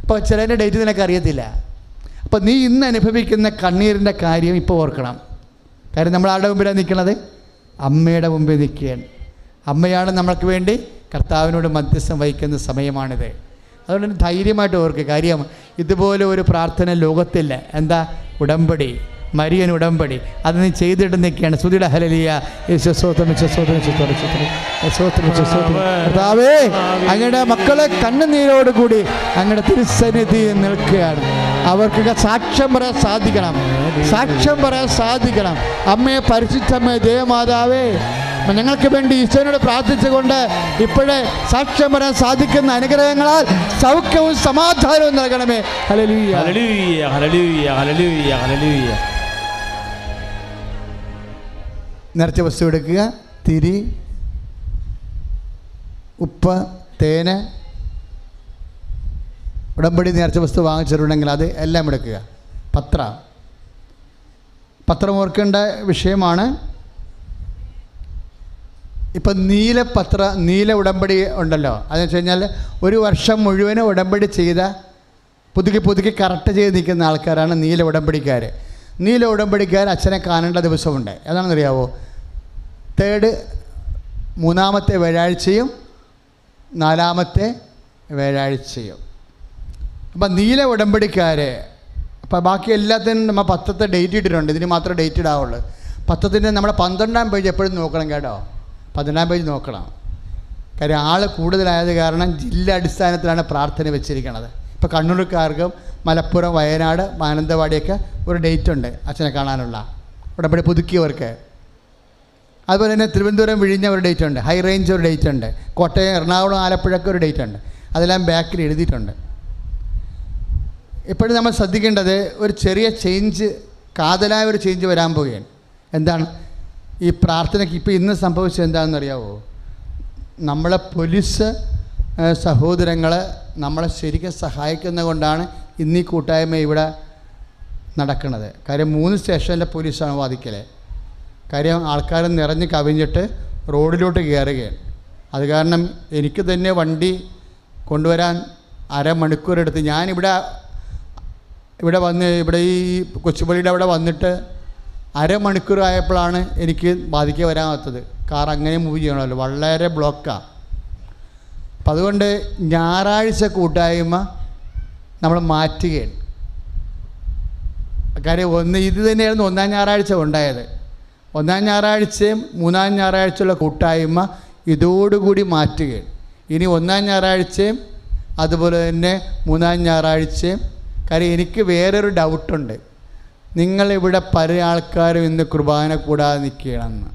അപ്പോൾ ചിലതിൻ്റെ ഡേറ്റ് നിനക്ക് അറിയത്തില്ല. അപ്പോൾ നീ ഇന്ന് അനുഭവിക്കുന്ന കണ്ണീരിൻ്റെ കാര്യം ഇപ്പോൾ ഓർക്കണം. കാര്യം നമ്മൾ ആരുടെ മുമ്പിലാണ് നിൽക്കുന്നത്? അമ്മയുടെ മുമ്പിൽ നിൽക്കുകയാണ്. അമ്മയാണ് നമ്മൾക്ക് വേണ്ടി കർത്താവിനോട് മധ്യസ്ഥം വഹിക്കുന്ന സമയമാണിത്. അതുകൊണ്ട് തന്നെ ധൈര്യമായിട്ട് ഓർക്കുക. കാര്യം ഇതുപോലെ ഒരു പ്രാർത്ഥന ലോകത്തില്ല. എന്താ? ഉടമ്പടി, മരിയൻ ഉടമ്പടി. അത് നീ ചെയ്തിട്ട് നിൽക്കുകയാണ്. സ്തുതിയുടെ ഹല്ലേലൂയ. കർത്താവേ, അങ്ങയുടെ മക്കളെ കണ്ണുനീരോട് കൂടി അങ്ങയുടെ തിരുസന്നിധിയിൽ നിൽക്കുകയാണ്. അവർക്ക് സാക്ഷ്യം പറയാൻ സാധിക്കണം, സാക്ഷ്യം പറയാൻ സാധിക്കണം. അമ്മയെ, പരിശുദ്ധമ്മേ, ദേവമാതാവേ, ഞങ്ങൾക്ക് വേണ്ടി ഈശോനോട് പ്രാർത്ഥിച്ചുകൊണ്ട് ഇപ്പോഴേ സാക്ഷ്യം പറയാൻ സാധിക്കുന്ന അനുഗ്രഹങ്ങളാൽ സൗഖ്യവും സമാധാനവും നൽകണമേ. ഹല്ലേലൂയ, ഹല്ലേലൂയ, ഹല്ലേലൂയ, ഹല്ലേലൂയ, ഹല്ലേലൂയ. നിറച്ച വസ്തു എടുക്കുക. തിരി, ഉപ്പ്, തേന്, ഉടമ്പടി നേർച്ച വസ്തു വാങ്ങിച്ചിട്ടുണ്ടെങ്കിൽ അത് എല്ലാം എടുക്കുക. പത്രം ഓർക്കേണ്ട വിഷയമാണ്. ഇപ്പം നീല ഉടമ്പടി ഉണ്ടല്ലോ. അതെന്ന് വെച്ച് കഴിഞ്ഞാൽ ഒരു വർഷം മുഴുവനും ഉടമ്പടി ചെയ്ത പുതുക്കി കറക്റ്റ് ചെയ്ത് നിൽക്കുന്ന ആൾക്കാരാണ് നീല ഉടമ്പടിക്കാർ. നീല ഉടമ്പടിക്കാർ അച്ഛനെ കാണേണ്ട ദിവസമുണ്ട്. ഏതാണെന്നറിയാവോ? മൂന്നാമത്തെ വ്യാഴാഴ്ചയും 4-ാമത്തെ വ്യാഴാഴ്ചയും. അപ്പം നീല ഉടമ്പടിക്കാർ, അപ്പം ബാക്കി എല്ലാത്തിനും നമ്മൾ 10ത്തെ ഡേറ്റ് ഇട്ടിട്ടുണ്ട്. ഇതിന് മാത്രമേ ഡേറ്റ് ഇടാവുള്ളൂ. 10ത്തിൻ്റെ നമ്മുടെ 12-ാം പേജ് എപ്പോഴും നോക്കണം കേട്ടോ. 12-ാം പേജ് നോക്കണം. കാര്യം ആൾ കൂടുതലായത് കാരണം ജില്ല അടിസ്ഥാനത്തിലാണ് പ്രാർത്ഥന വെച്ചിരിക്കുന്നത്. ഇപ്പോൾ കണ്ണൂർക്കാർക്കും മലപ്പുറം, വയനാട്, മാനന്തവാടിയൊക്കെ ഒരു ഡേറ്റ് ഉണ്ട് അച്ഛനെ കാണാനുള്ള, ഉടമ്പടി പുതുക്കിയവർക്ക്. അതുപോലെ തന്നെ തിരുവനന്തപുരം, വിഴിഞ്ഞ ഒരു ഡേറ്റ് ഉണ്ട്, ഹൈ റേഞ്ച് ഒരു ഡേറ്റ് ഉണ്ട്, കോട്ടയം, എറണാകുളം, ആലപ്പുഴയ്ക്ക് ഒരു ഡേറ്റ് ഉണ്ട്. അതെല്ലാം ബാക്കിൽ എഴുതിയിട്ടുണ്ട്. ഇപ്പോഴും നമ്മൾ ശ്രദ്ധിക്കേണ്ടത് ഒരു ചെറിയ ചേഞ്ച്, കാതലായ ഒരു ചേഞ്ച് വരാൻ പോവുകയാണ്. എന്താണ്? ഈ പ്രാർത്ഥനയ്ക്ക് ഇപ്പോൾ ഇന്ന് സംഭവിച്ചത് എന്താണെന്നറിയാവോ? നമ്മളെ പോലീസ് സഹോദരങ്ങൾ നമ്മളെ ശരിക്കും സഹായിക്കുന്നത് കൊണ്ടാണ് ഇന്ന് ഈ കൂട്ടായ്മ ഇവിടെ നടക്കുന്നത്. കാര്യം 3 സ്റ്റേഷനിലെ പോലീസാണ് വാദിക്കൽ. കാര്യം ആൾക്കാർ നിറഞ്ഞ് കവിഞ്ഞിട്ട് റോഡിലോട്ട് കയറുകയാണ്. അത് കാരണം എനിക്ക് തന്നെ വണ്ടി കൊണ്ടുവരാൻ അരമണിക്കൂറെടുത്ത് ഞാനിവിടെ ഈ കൊച്ചുപള്ളിയുടെ അവിടെ വന്നിട്ട് അരമണിക്കൂറായപ്പോഴാണ് എനിക്ക് ബാധിക്കാൻ വരാത്തത്. കാർ അങ്ങനെ മൂവ് ചെയ്യണമല്ലോ, വളരെ ബ്ലോക്കാണ്. അപ്പം അതുകൊണ്ട് ഞായറാഴ്ച കൂട്ടായ്മ നമ്മൾ മാറ്റുകയാണ്. കാര്യം ഇത് തന്നെയായിരുന്നു 1-ാം ഞായറാഴ്ച ഉണ്ടായത്. 1-ാം ഞായറാഴ്ചയും 3-ാം ഞായറാഴ്ചയുള്ള കൂട്ടായ്മ ഇതോടുകൂടി മാറ്റുകയാണ്. ഇനി 1-ാം ഞായറാഴ്ചയും അതുപോലെ തന്നെ 3-ാം ഞായറാഴ്ചയും. കാര്യം എനിക്ക് വേറൊരു ഡൗട്ടുണ്ട്. നിങ്ങളിവിടെ പല ആൾക്കാരും ഇന്ന് കുർബാന കൂടാതെ നിൽക്കുകയാണെന്ന്.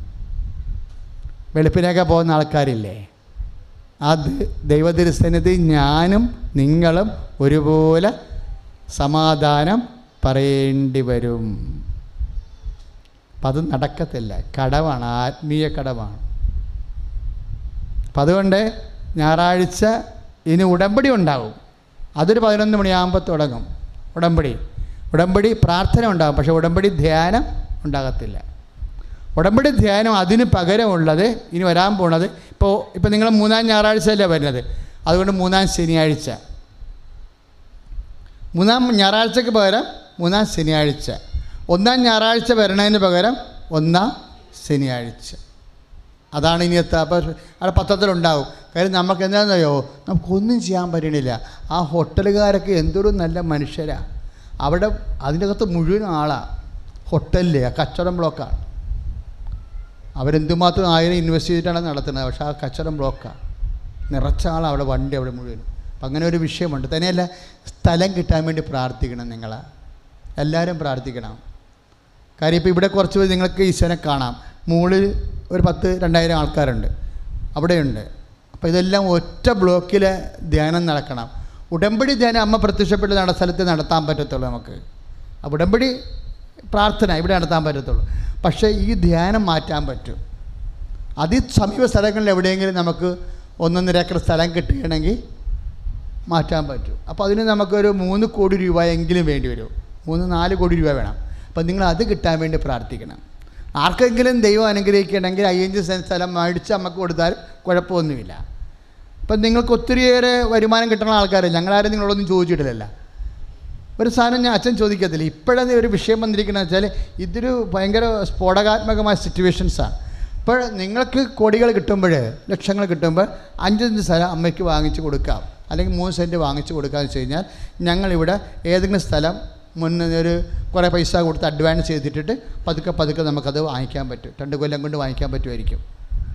വെളുപ്പിനൊക്കെ പോകുന്ന ആൾക്കാരില്ലേ? അത് ദൈവതിരുസന്നിധി ഞാനും നിങ്ങളും ഒരുപോലെ സമാധാനം പറയേണ്ടി വരും. അപ്പം അത് നടക്കത്തില്ല. കടവാണ്, ആത്മീയ കടവാണ്. അപ്പം അതുകൊണ്ട് ഞായറാഴ്ച ഇനി ഉടമ്പടി ഉണ്ടാകും. അതൊരു 11 മണിയാകുമ്പോൾ തുടങ്ങും ഉടമ്പടി പ്രാർത്ഥന ഉണ്ടാകും. പക്ഷേ ഉടമ്പടി ധ്യാനം ഉണ്ടാകത്തില്ല. ഉടമ്പടി ധ്യാനം അതിന് പകരമുള്ളത് ഇനി വരാൻ പോണത് ഇപ്പോൾ നിങ്ങൾ 3-ാം ഞായറാഴ്ചയല്ലേ വരുന്നത്, അതുകൊണ്ട് 3-ാം ശനിയാഴ്ച, 3-ാം ഞായറാഴ്ചക്ക് പകരം 3-ാം ശനിയാഴ്ച, 1-ാം ഞായറാഴ്ച വരണതിന് പകരം 1-ാം ശനിയാഴ്ച. അതാണ് ഇനി എത്തുക. അപ്പോൾ അവിടെ പത്രത്തിലുണ്ടാവും. കാര്യം നമുക്ക് എന്താണെന്നറിയോ, നമുക്കൊന്നും ചെയ്യാൻ പറ്റണില്ല. ആ ഹോട്ടലുകാരൊക്കെ എന്തൊരു നല്ല മനുഷ്യരാണ്. അവിടെ അതിൻ്റെ അകത്ത് മുഴുവൻ ആളാണ്. ഹോട്ടലിൽ ആ കച്ചവടം ബ്ലോക്കാണ്. അവരെന്തുമാത്രം 1000 ഇൻവെസ്റ്റ് ചെയ്തിട്ടാണ് നടത്തുന്നത്. പക്ഷേ ആ കച്ചവടം ബ്ലോക്കാണ്. നിറച്ച ആളാണ് അവിടെ, വണ്ടി അവിടെ മുഴുവൻ. അപ്പം അങ്ങനെ ഒരു വിഷയമുണ്ട്. തന്നെയല്ല, സ്ഥലം കിട്ടാൻ വേണ്ടി പ്രാർത്ഥിക്കണം. നിങ്ങൾ എല്ലാവരും പ്രാർത്ഥിക്കണം. കാര്യം ഇപ്പോൾ ഇവിടെ കുറച്ച് പേര് നിങ്ങൾക്ക് ഈശോനെ കാണാം. മുകളിൽ ഒരു 10-2000 ആൾക്കാരുണ്ട്, അവിടെയുണ്ട്. അപ്പോൾ ഇതെല്ലാം ഒറ്റ ബ്ലോക്കിൽ ധ്യാനം നടക്കണം. ഉടമ്പടി ധ്യാനം അമ്മ പ്രത്യക്ഷപ്പെട്ട് സ്ഥലത്ത് നടത്താൻ പറ്റത്തുള്ളൂ നമുക്ക്. അപ്പോൾ ഉടമ്പടി പ്രാർത്ഥന ഇവിടെ നടത്താൻ പറ്റത്തുള്ളൂ. പക്ഷേ ഈ ധ്യാനം മാറ്റാൻ പറ്റും. സമീപ സ്ഥലങ്ങളിൽ എവിടെയെങ്കിലും നമുക്ക് 1.5 ഏക്കർ സ്ഥലം കിട്ടുകയാണെങ്കിൽ മാറ്റാൻ പറ്റും. അപ്പോൾ അതിന് നമുക്കൊരു 3 കോടി രൂപയെങ്കിലും വേണ്ടി വരും. 3-4 കോടി രൂപ വേണം. അപ്പോൾ നിങ്ങൾ അത് കിട്ടാൻ വേണ്ടി പ്രാർത്ഥിക്കണം. ആർക്കെങ്കിലും ദൈവം അനുഗ്രഹിക്കണമെങ്കിൽ 5 സെൻറ്റ് സ്ഥലം മേടിച്ച് നമുക്ക് കൊടുത്താൽ കുഴപ്പമൊന്നുമില്ല. ഇപ്പം നിങ്ങൾക്ക് ഒത്തിരിയേറെ വരുമാനം കിട്ടുന്ന ആൾക്കാരില്ല. ഞങ്ങളാരും നിങ്ങളോടൊന്നും ചോദിച്ചിട്ടില്ലല്ലോ. ഒരു സാധനം അച്ഛൻ ചോദിക്കത്തില്ല. ഇപ്പോഴത് ഒരു വിഷയം വന്നിരിക്കുന്നത് വെച്ചാൽ ഇതൊരു ഭയങ്കര സ്ഫോടകാത്മകമായ സിറ്റുവേഷൻസാണ്. ഇപ്പോൾ നിങ്ങൾക്ക് കോടികൾ കിട്ടുമ്പോൾ, ലക്ഷങ്ങൾ കിട്ടുമ്പോൾ 5 സെൻറ്റ് സ്ഥലം അമ്മയ്ക്ക് വാങ്ങിച്ച് കൊടുക്കാം, അല്ലെങ്കിൽ 3 സെൻറ്റ് വാങ്ങിച്ച് കൊടുക്കാമെന്ന് വെച്ച് കഴിഞ്ഞാൽ ഞങ്ങളിവിടെ ഏതെങ്കിലും സ്ഥലം മുന്നേ ഒരു കുറേ പൈസ കൊടുത്ത് അഡ്വാൻസ് ചെയ്തിട്ടിട്ട് പതുക്കെ നമുക്കത് വാങ്ങിക്കാൻ പറ്റും. 2 കൊല്ലം കൊണ്ട് വാങ്ങിക്കാൻ പറ്റുമായിരിക്കും.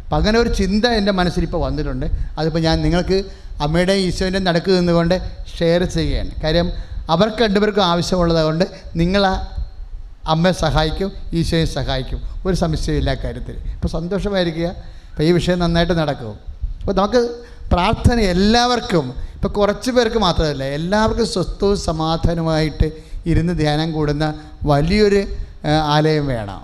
അപ്പം അങ്ങനെ ഒരു ചിന്ത എൻ്റെ മനസ്സിലിപ്പോൾ വന്നിട്ടുണ്ട്. അതിപ്പോൾ ഞാൻ നിങ്ങൾക്ക് അമ്മയുടെയും ഈശോൻ്റെയും നടുക്ക് നിന്നുകൊണ്ട് ഷെയർ ചെയ്യുകയാണ്. കാര്യം അവർക്ക് 2 പേർക്കും ആവശ്യമുള്ളതുകൊണ്ട് നിങ്ങൾ അമ്മയെ സഹായിക്കും, ഈശോയെ സഹായിക്കും. ഒരു സംശയമില്ല കാര്യത്തിൽ. ഇപ്പോൾ സന്തോഷമായിരിക്കുക. അപ്പോൾ ഈ വിഷയം നന്നായിട്ട് നടക്കും. അപ്പോൾ നമുക്ക് പ്രാർത്ഥന എല്ലാവർക്കും, ഇപ്പോൾ കുറച്ച് പേർക്ക് മാത്രമല്ല, എല്ലാവർക്കും സ്വസ്ഥവും സമാധാനമായിട്ട് ഇരുന്ന് ധ്യാനം കൂടുന്ന വലിയൊരു ആലയം വേണം.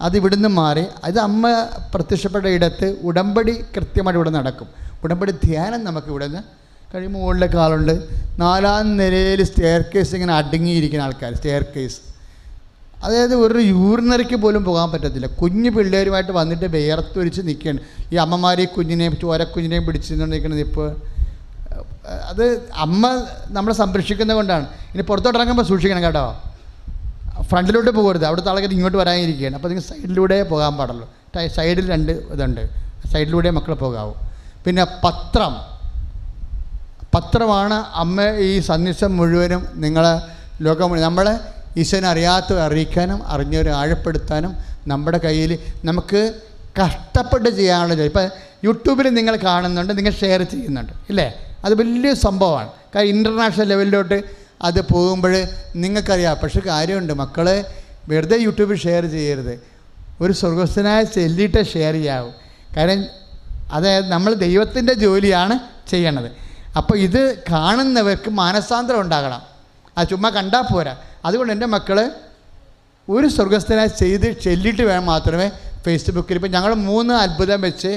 അതിവിടുന്ന് മാറി അത് അമ്മ പ്രത്യക്ഷപ്പെട്ട ഇടത്ത് ഉടമ്പടി കൃത്യമായിട്ട് ഇവിടെ നടക്കും. ഉടമ്പടി ധ്യാനം നമുക്ക് ഇവിടെ നിന്ന് മുകളിലൊക്കെ ആളുണ്ട്. 4-ാം നിലയിൽ സ്റ്റെയർ കേസ് ഇങ്ങനെ അടുങ്ങിയിരിക്കുന്ന ആൾക്കാർ. സ്റ്റെയർ കേസ് അതായത് ഒരു യൂറിനറിക്ക് പോലും പോകാൻ പറ്റത്തില്ല. കുഞ്ഞു പിള്ളേരുമായിട്ട് വന്നിട്ട് വിയർത്തൊരിച്ച് നിൽക്കുകയാണ്. ഈ അമ്മമാർ ഈ കുഞ്ഞിനെയും ചോരക്കുഞ്ഞിനെയും പിടിച്ചുകൊണ്ട് നിൽക്കുന്നത്. ഇപ്പോൾ അത് അമ്മ നമ്മളെ സംരക്ഷിക്കുന്നത് കൊണ്ടാണ്. ഇനി പുറത്തോട്ട് ഇറങ്ങുമ്പോൾ സൂക്ഷിക്കണം കേട്ടോ. ഫ്രണ്ടിലോട്ട് പോകരുത്. അവിടുത്തെ ആൾക്കാർ ഇങ്ങോട്ട് വരാനിരിക്കുകയാണ്. അപ്പോൾ നിങ്ങൾ സൈഡിലൂടെ പോകാൻ പാടുള്ളൂ. സൈഡിൽ 2 ഇതുണ്ട്. സൈഡിലൂടെ മക്കൾ പോകാവൂ. പിന്നെ പത്രമാണ് അമ്മ ഈ സന്ദേശം മുഴുവനും നമ്മളെ ഈശോനെ അറിയാത്തവരെ അറിയിക്കാനും അറിഞ്ഞവരെ ആഴപ്പെടുത്താനും നമ്മുടെ കയ്യിൽ നമുക്ക് കഷ്ടപ്പെട്ട് ചെയ്യാനുള്ളത്. ഇപ്പം യൂട്യൂബിൽ നിങ്ങൾ കാണുന്നുണ്ട്, നിങ്ങൾ ഷെയർ ചെയ്യുന്നുണ്ട് ഇല്ലേ? അത് വലിയ സംഭവമാണ്. കാര്യം ഇൻ്റർനാഷണൽ ലെവലിലോട്ട് അത് പോകുമ്പോൾ നിങ്ങൾക്കറിയാം. പക്ഷേ കാര്യമുണ്ട്, മക്കളെ വെറുതെ യൂട്യൂബിൽ ഷെയർ ചെയ്യരുത്. ഒരു സ്വർഗസ്ഥനായ ചെല്ലിയിട്ട് ഷെയർ ചെയ്യാവൂ. കാര്യം അതായത് നമ്മൾ ദൈവത്തിൻ്റെ ജോലിയാണ് ചെയ്യണത്. അപ്പോൾ ഇത് കാണുന്നവർക്ക് മാനസാന്തരം ഉണ്ടാകണം. അത് ചുമ്മാ കണ്ടാൽ പോരാ. അതുകൊണ്ട് എൻ്റെ മക്കൾ ഒരു സ്വർഗസ്ഥനായി ചെല്ലിയിട്ട് വേണം മാത്രമേ ഫേസ്ബുക്കിൽ. ഇപ്പം ഞങ്ങൾ 3 അത്ഭുതം വെച്ച്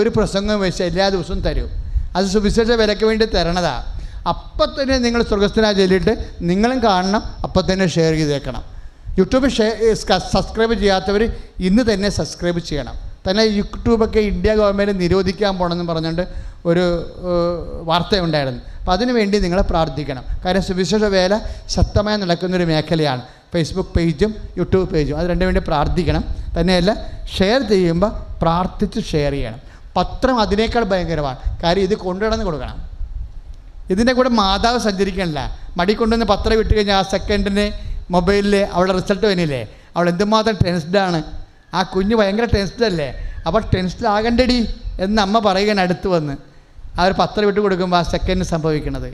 ഒരു പ്രസംഗം വെച്ച് എല്ലാ ദിവസവും തരും. അത് സുവിശേഷ വിലയ്ക്ക് വേണ്ടി തരണതാണ്. അപ്പം തന്നെ നിങ്ങൾ സ്വർഗസ്ഥനായി ചെല്ലിയിട്ട് നിങ്ങളും കാണണം, അപ്പം തന്നെ ഷെയർ ചെയ്തേക്കണം. യൂട്യൂബ് സബ്സ്ക്രൈബ് ചെയ്യാത്തവർ ഇന്ന് തന്നെ സബ്സ്ക്രൈബ് ചെയ്യണം. തന്നെ യൂട്യൂബൊക്കെ ഇന്ത്യ ഗവൺമെൻറ് നിരോധിക്കാൻ പോകണമെന്ന് പറഞ്ഞുകൊണ്ട് ഒരു വാർത്തയുണ്ടായിരുന്നു. അപ്പോൾ അതിനുവേണ്ടി നിങ്ങൾ പ്രാർത്ഥിക്കണം. കാര്യം സുവിശേഷ വേല ശക്തമായി നടക്കുന്നൊരു മേഖലയാണ് ഫേസ്ബുക്ക് പേജും യൂട്യൂബ് പേജും. അത് രണ്ടും വേണ്ടി പ്രാർത്ഥിക്കണം. തന്നെയല്ല ഷെയർ ചെയ്യുമ്പോൾ പ്രാർത്ഥിച്ച് ഷെയർ ചെയ്യണം. പത്രം അതിനേക്കാൾ ഭയങ്കരമാണ്. കാര്യം ഇത് കൊണ്ടുനടന്ന് കൊടുക്കണം. ഇതിൻ്റെ കൂടെ മാതാവ് സഞ്ചരിക്കണില്ല. മടി കൊണ്ടുവന്ന് പത്രം വിട്ട് കഴിഞ്ഞാൽ ആ സെക്കൻഡിന് മൊബൈലിൽ അവളുടെ റിസൾട്ട് വന്നില്ലേ, അവൾ എന്തുമാത്രം ടെൻസ്ഡാണ്. ആ കുഞ്ഞ് ഭയങ്കര ടെൻസ്ഡല്ലേ. അപ്പോൾ ടെൻസ്ഡാകണ്ടടി എന്ന് അമ്മ പറയുകയാണ് അടുത്ത് വന്ന്. ആ ഒരു പത്രം വിട്ട് കൊടുക്കുമ്പോൾ ആ സെക്കൻഡ് സംഭവിക്കണത്.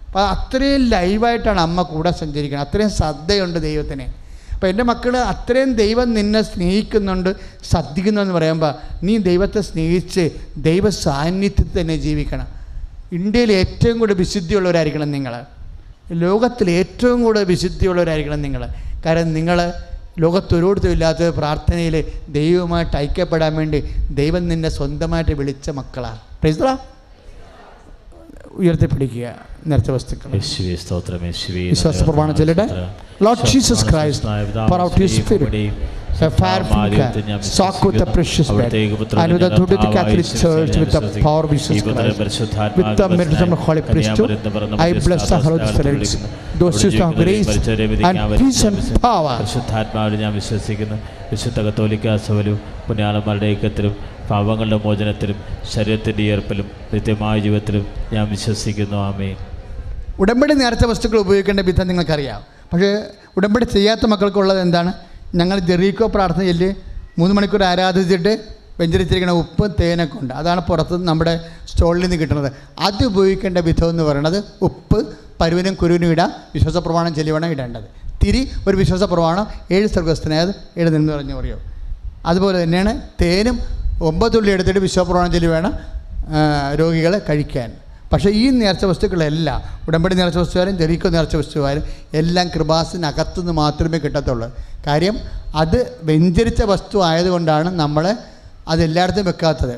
അപ്പോൾ അത്രയും ലൈവായിട്ടാണ് അമ്മ കൂടെ സഞ്ചരിക്കുന്നത്. അത്രയും ശ്രദ്ധയുണ്ട് ദൈവത്തിന്. അപ്പോൾ എൻ്റെ മക്കൾ അത്രയും ദൈവം നിന്നെ സ്നേഹിക്കുന്നുണ്ട്, ശ്രദ്ധിക്കുന്നു എന്ന് പറയുമ്പോൾ നീ ദൈവത്തെ സ്നേഹിച്ച് ദൈവ സാന്നിധ്യത്തിൽ തന്നെ ജീവിക്കണം. ഇന്ത്യയിൽ ഏറ്റവും കൂടുതൽ വിശുദ്ധിയുള്ളവരായിരിക്കണം നിങ്ങൾ. ലോകത്തിൽ ഏറ്റവും കൂടുതൽ വിശുദ്ധിയുള്ളവരായിരിക്കണം നിങ്ങൾ. കാരണം നിങ്ങൾ ലോകത്തൊരിടത്തും ഇല്ലാത്ത പ്രാർത്ഥനയിൽ ദൈവവുമായിട്ട് ഐക്യപ്പെടാൻ വേണ്ടി ദൈവം നിന്നെ സ്വന്തമായിട്ട് വിളിച്ച മക്കളാണ്. Price the Lord. ഉയർത്തിപ്പിടിക്കുക നേരത്തെ വസ്തുക്കൾ. വിശ്വാസ പ്രമാണം ചൊല്ലട്ടെ. Lord Jesus Christ, pour out His Spirit fire finger, soak with the precious blood, and with the authority of the Catholic Church, with the power of Jesus Christ, with the merit of the Holy Priesthood, I bless the Holy Spirit, those who have grace and peace and power. പരിശുദ്ധാത്മാവിൽ ഞാൻ വിശ്വസിക്കുന്നു. വിശുദ്ധ കത്തോലിക്ക സഭയിലും പുണ്യാളന്മാരുടെ ഐക്യത്തിലും പാപങ്ങളുടെ മോചനത്തിലും ശരീരത്തിൻ്റെ ഈർപ്പിലും നിത്യമായ ജീവിതത്തിലും ഞാൻ വിശ്വസിക്കുന്നു. ആമേൻ. ഉടമ്പടി നേർച്ച വസ്തുക്കൾ ഉപയോഗിക്കേണ്ട വിധം നിങ്ങൾക്കറിയാം. പക്ഷേ ഉടമ്പടി ചെയ്യാത്ത മക്കൾക്കുള്ളത് എന്താണ്? ഞങ്ങൾ ജെറീക്കോ പ്രാർത്ഥന ചൊല്ലി 3 മണിക്കൂർ ആരാധിച്ചിട്ട് വെഞ്ചരിച്ചിരിക്കുന്ന ഉപ്പ് തേനൊക്കെ ഉണ്ട്. അതാണ് പുറത്ത് നമ്മുടെ സ്റ്റോളിൽ നിന്ന് കിട്ടുന്നത്. അത് ഉപയോഗിക്കേണ്ട വിധം എന്ന് പറയുന്നത് ഉപ്പ് പരുവിനും കുരുവിനും ഇടാം, വിശ്വാസ പ്രമാണം ചൊല്ലി വേണം ഇടേണ്ടത്. തിരി ഒരു വിശ്വാസ പ്രമാണം 7 സ്വർഗസ്ഥനായത് 7 നിന്ന് പറഞ്ഞു പറയും. അതുപോലെ തന്നെയാണ് തേനും 9 തുള്ളി എടുത്തിട്ട് വിശ്വാസ പ്രമാണം ചൊല്ലി വേണം രോഗികളെ കഴിക്കാൻ. പക്ഷേ ഈ നേർച്ച വസ്തുക്കളെല്ലാം ഉടമ്പടി നേർച്ച വസ്തുവായാലും ജെറീക്കോ നേർച്ച വസ്തുവായാലും എല്ലാം കൃപാസനകത്തുനിന്ന് മാത്രമേ കിട്ടത്തുള്ളൂ. കാര്യം അത് വെഞ്ചരിച്ച വസ്തു ആയതുകൊണ്ടാണ് നമ്മൾ അതെല്ലായിടത്തും വെക്കാത്തത്.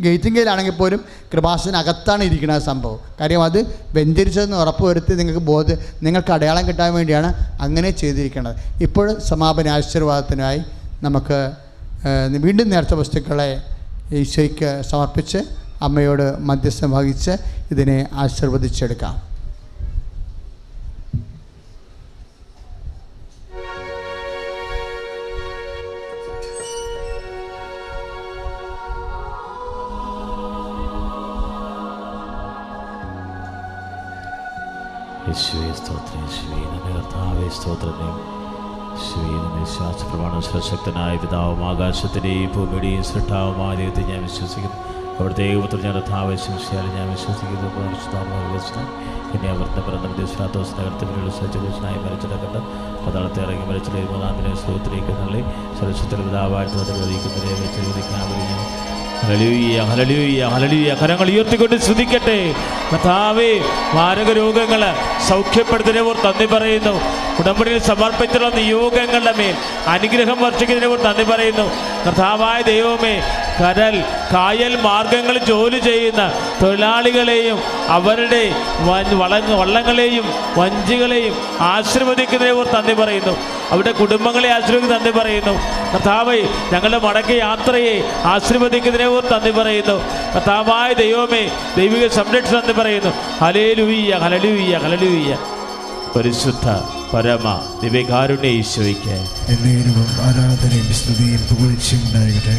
ഗേറ്റിംഗിലാണെങ്കിൽ പോലും കൃപാസനകത്താണ് ഇരിക്കുന്നത് സംഭവം. കാര്യം അത് വെഞ്ചരിച്ചതെന്ന് ഉറപ്പ് വരുത്തി നിങ്ങൾക്ക് അടയാളം കിട്ടാൻ വേണ്ടിയാണ് അങ്ങനെ ചെയ്തിരിക്കുന്നത്. ഇപ്പോൾ സമാപന ആശീർവാദത്തിനായി നമുക്ക് വീണ്ടും നേർച്ച വസ്തുക്കളെ ഈശോയ്ക്ക് സമർപ്പിച്ച് അമ്മയോട് മധ്യസ്ഥം വഹിച്ച് ഇതിനെ ആശീർവദിച്ചെടുക്കാം. യേശുവേ സ്തോത്രം, യേശുവേ നന്ദി കർത്താവേ സ്തോത്രം. ശാസ്ത്രപ്രമാണം സർവശക്തനായ പിതാവും ആകാശത്തിൻ്റെയും ഭൂമിയുടെയും സൃഷ്ടാവുമായ ദൈവത്തെ ഞാൻ വിശ്വസിക്കുന്നു. അവിടുത്തെ ഏകപുത്രൻ ഞാൻ കർത്താവിശ്വസിച്ചാലും ഞാൻ വിശ്വസിക്കുന്നു. പിന്നെ അവിടുത്തെ പിറന്ന വിദേശാത്തോസ് നഗരത്തിലുള്ള സജ്ജനായി മരിച്ചിടക്കണ്ട പതാളത്തെ ഇറങ്ങി മരിച്ചിലെ 3-ാം ദിനം സ്രോതത്തിലേക്ക് നള്ളി സർവശക്തന്റെ പിതാവായിട്ട് വധിക്കുന്നതിനെ വെച്ച് ഹല്ലേലൂയ ഹല്ലേലൂയ ഹല്ലേലൂയ. കരങ്ങൾ ഉയർത്തിക്കൊണ്ട് സ്തുതിക്കട്ടെ. കർത്താവേ, മാരക രോഗങ്ങൾ സൗഖ്യപ്പെടുത്തുന്നതിനെ ഓർത്ത് നന്ദി പറയുന്നു. ഉടമ്പടിയിൽ സമർപ്പിച്ചുള്ള നിയോഗങ്ങളുടെ മേൽ അനുഗ്രഹം വർഷിക്കുന്നതിനെ ഓർത്ത് നന്ദി പറയുന്നു. കർത്താവായ ദൈവമേ, കടൽ കായൽ മാർഗങ്ങളിൽ ജോലി ചെയ്യുന്ന തൊഴിലാളികളെയും അവരുടെ വള്ളങ്ങളെയും വഞ്ചികളെയും ആശീർവദിക്കുന്നതിനെ ഓർത്ത് നന്ദി പറയുന്നു. അവരുടെ കുടുംബങ്ങളെ ആശീർവദിക്കുന്ന നന്ദി പറയുന്നു. കർത്താവേ, ഞങ്ങളുടെ മടക്ക യാത്രയെ ആശീർവദിക്കുന്നതിനെ ഓർത്ത് നന്ദി പറയുന്നു. കർത്താവായ ദൈവമേ, ദൈവിക സംരക്ഷണം നന്ദി പറയുന്നു. ഹല്ലേലൂയ ഹല്ലേലൂയ ഹല്ലേലൂയ. പരിശുദ്ധ പരമ ദിവ്യകാരുണ്യ ഈശോയ്ക്ക് എന്നേരവും ആരാധനയും സ്തുതിയും പുകഴ്ചയും ഉണ്ടാകട്ടെ.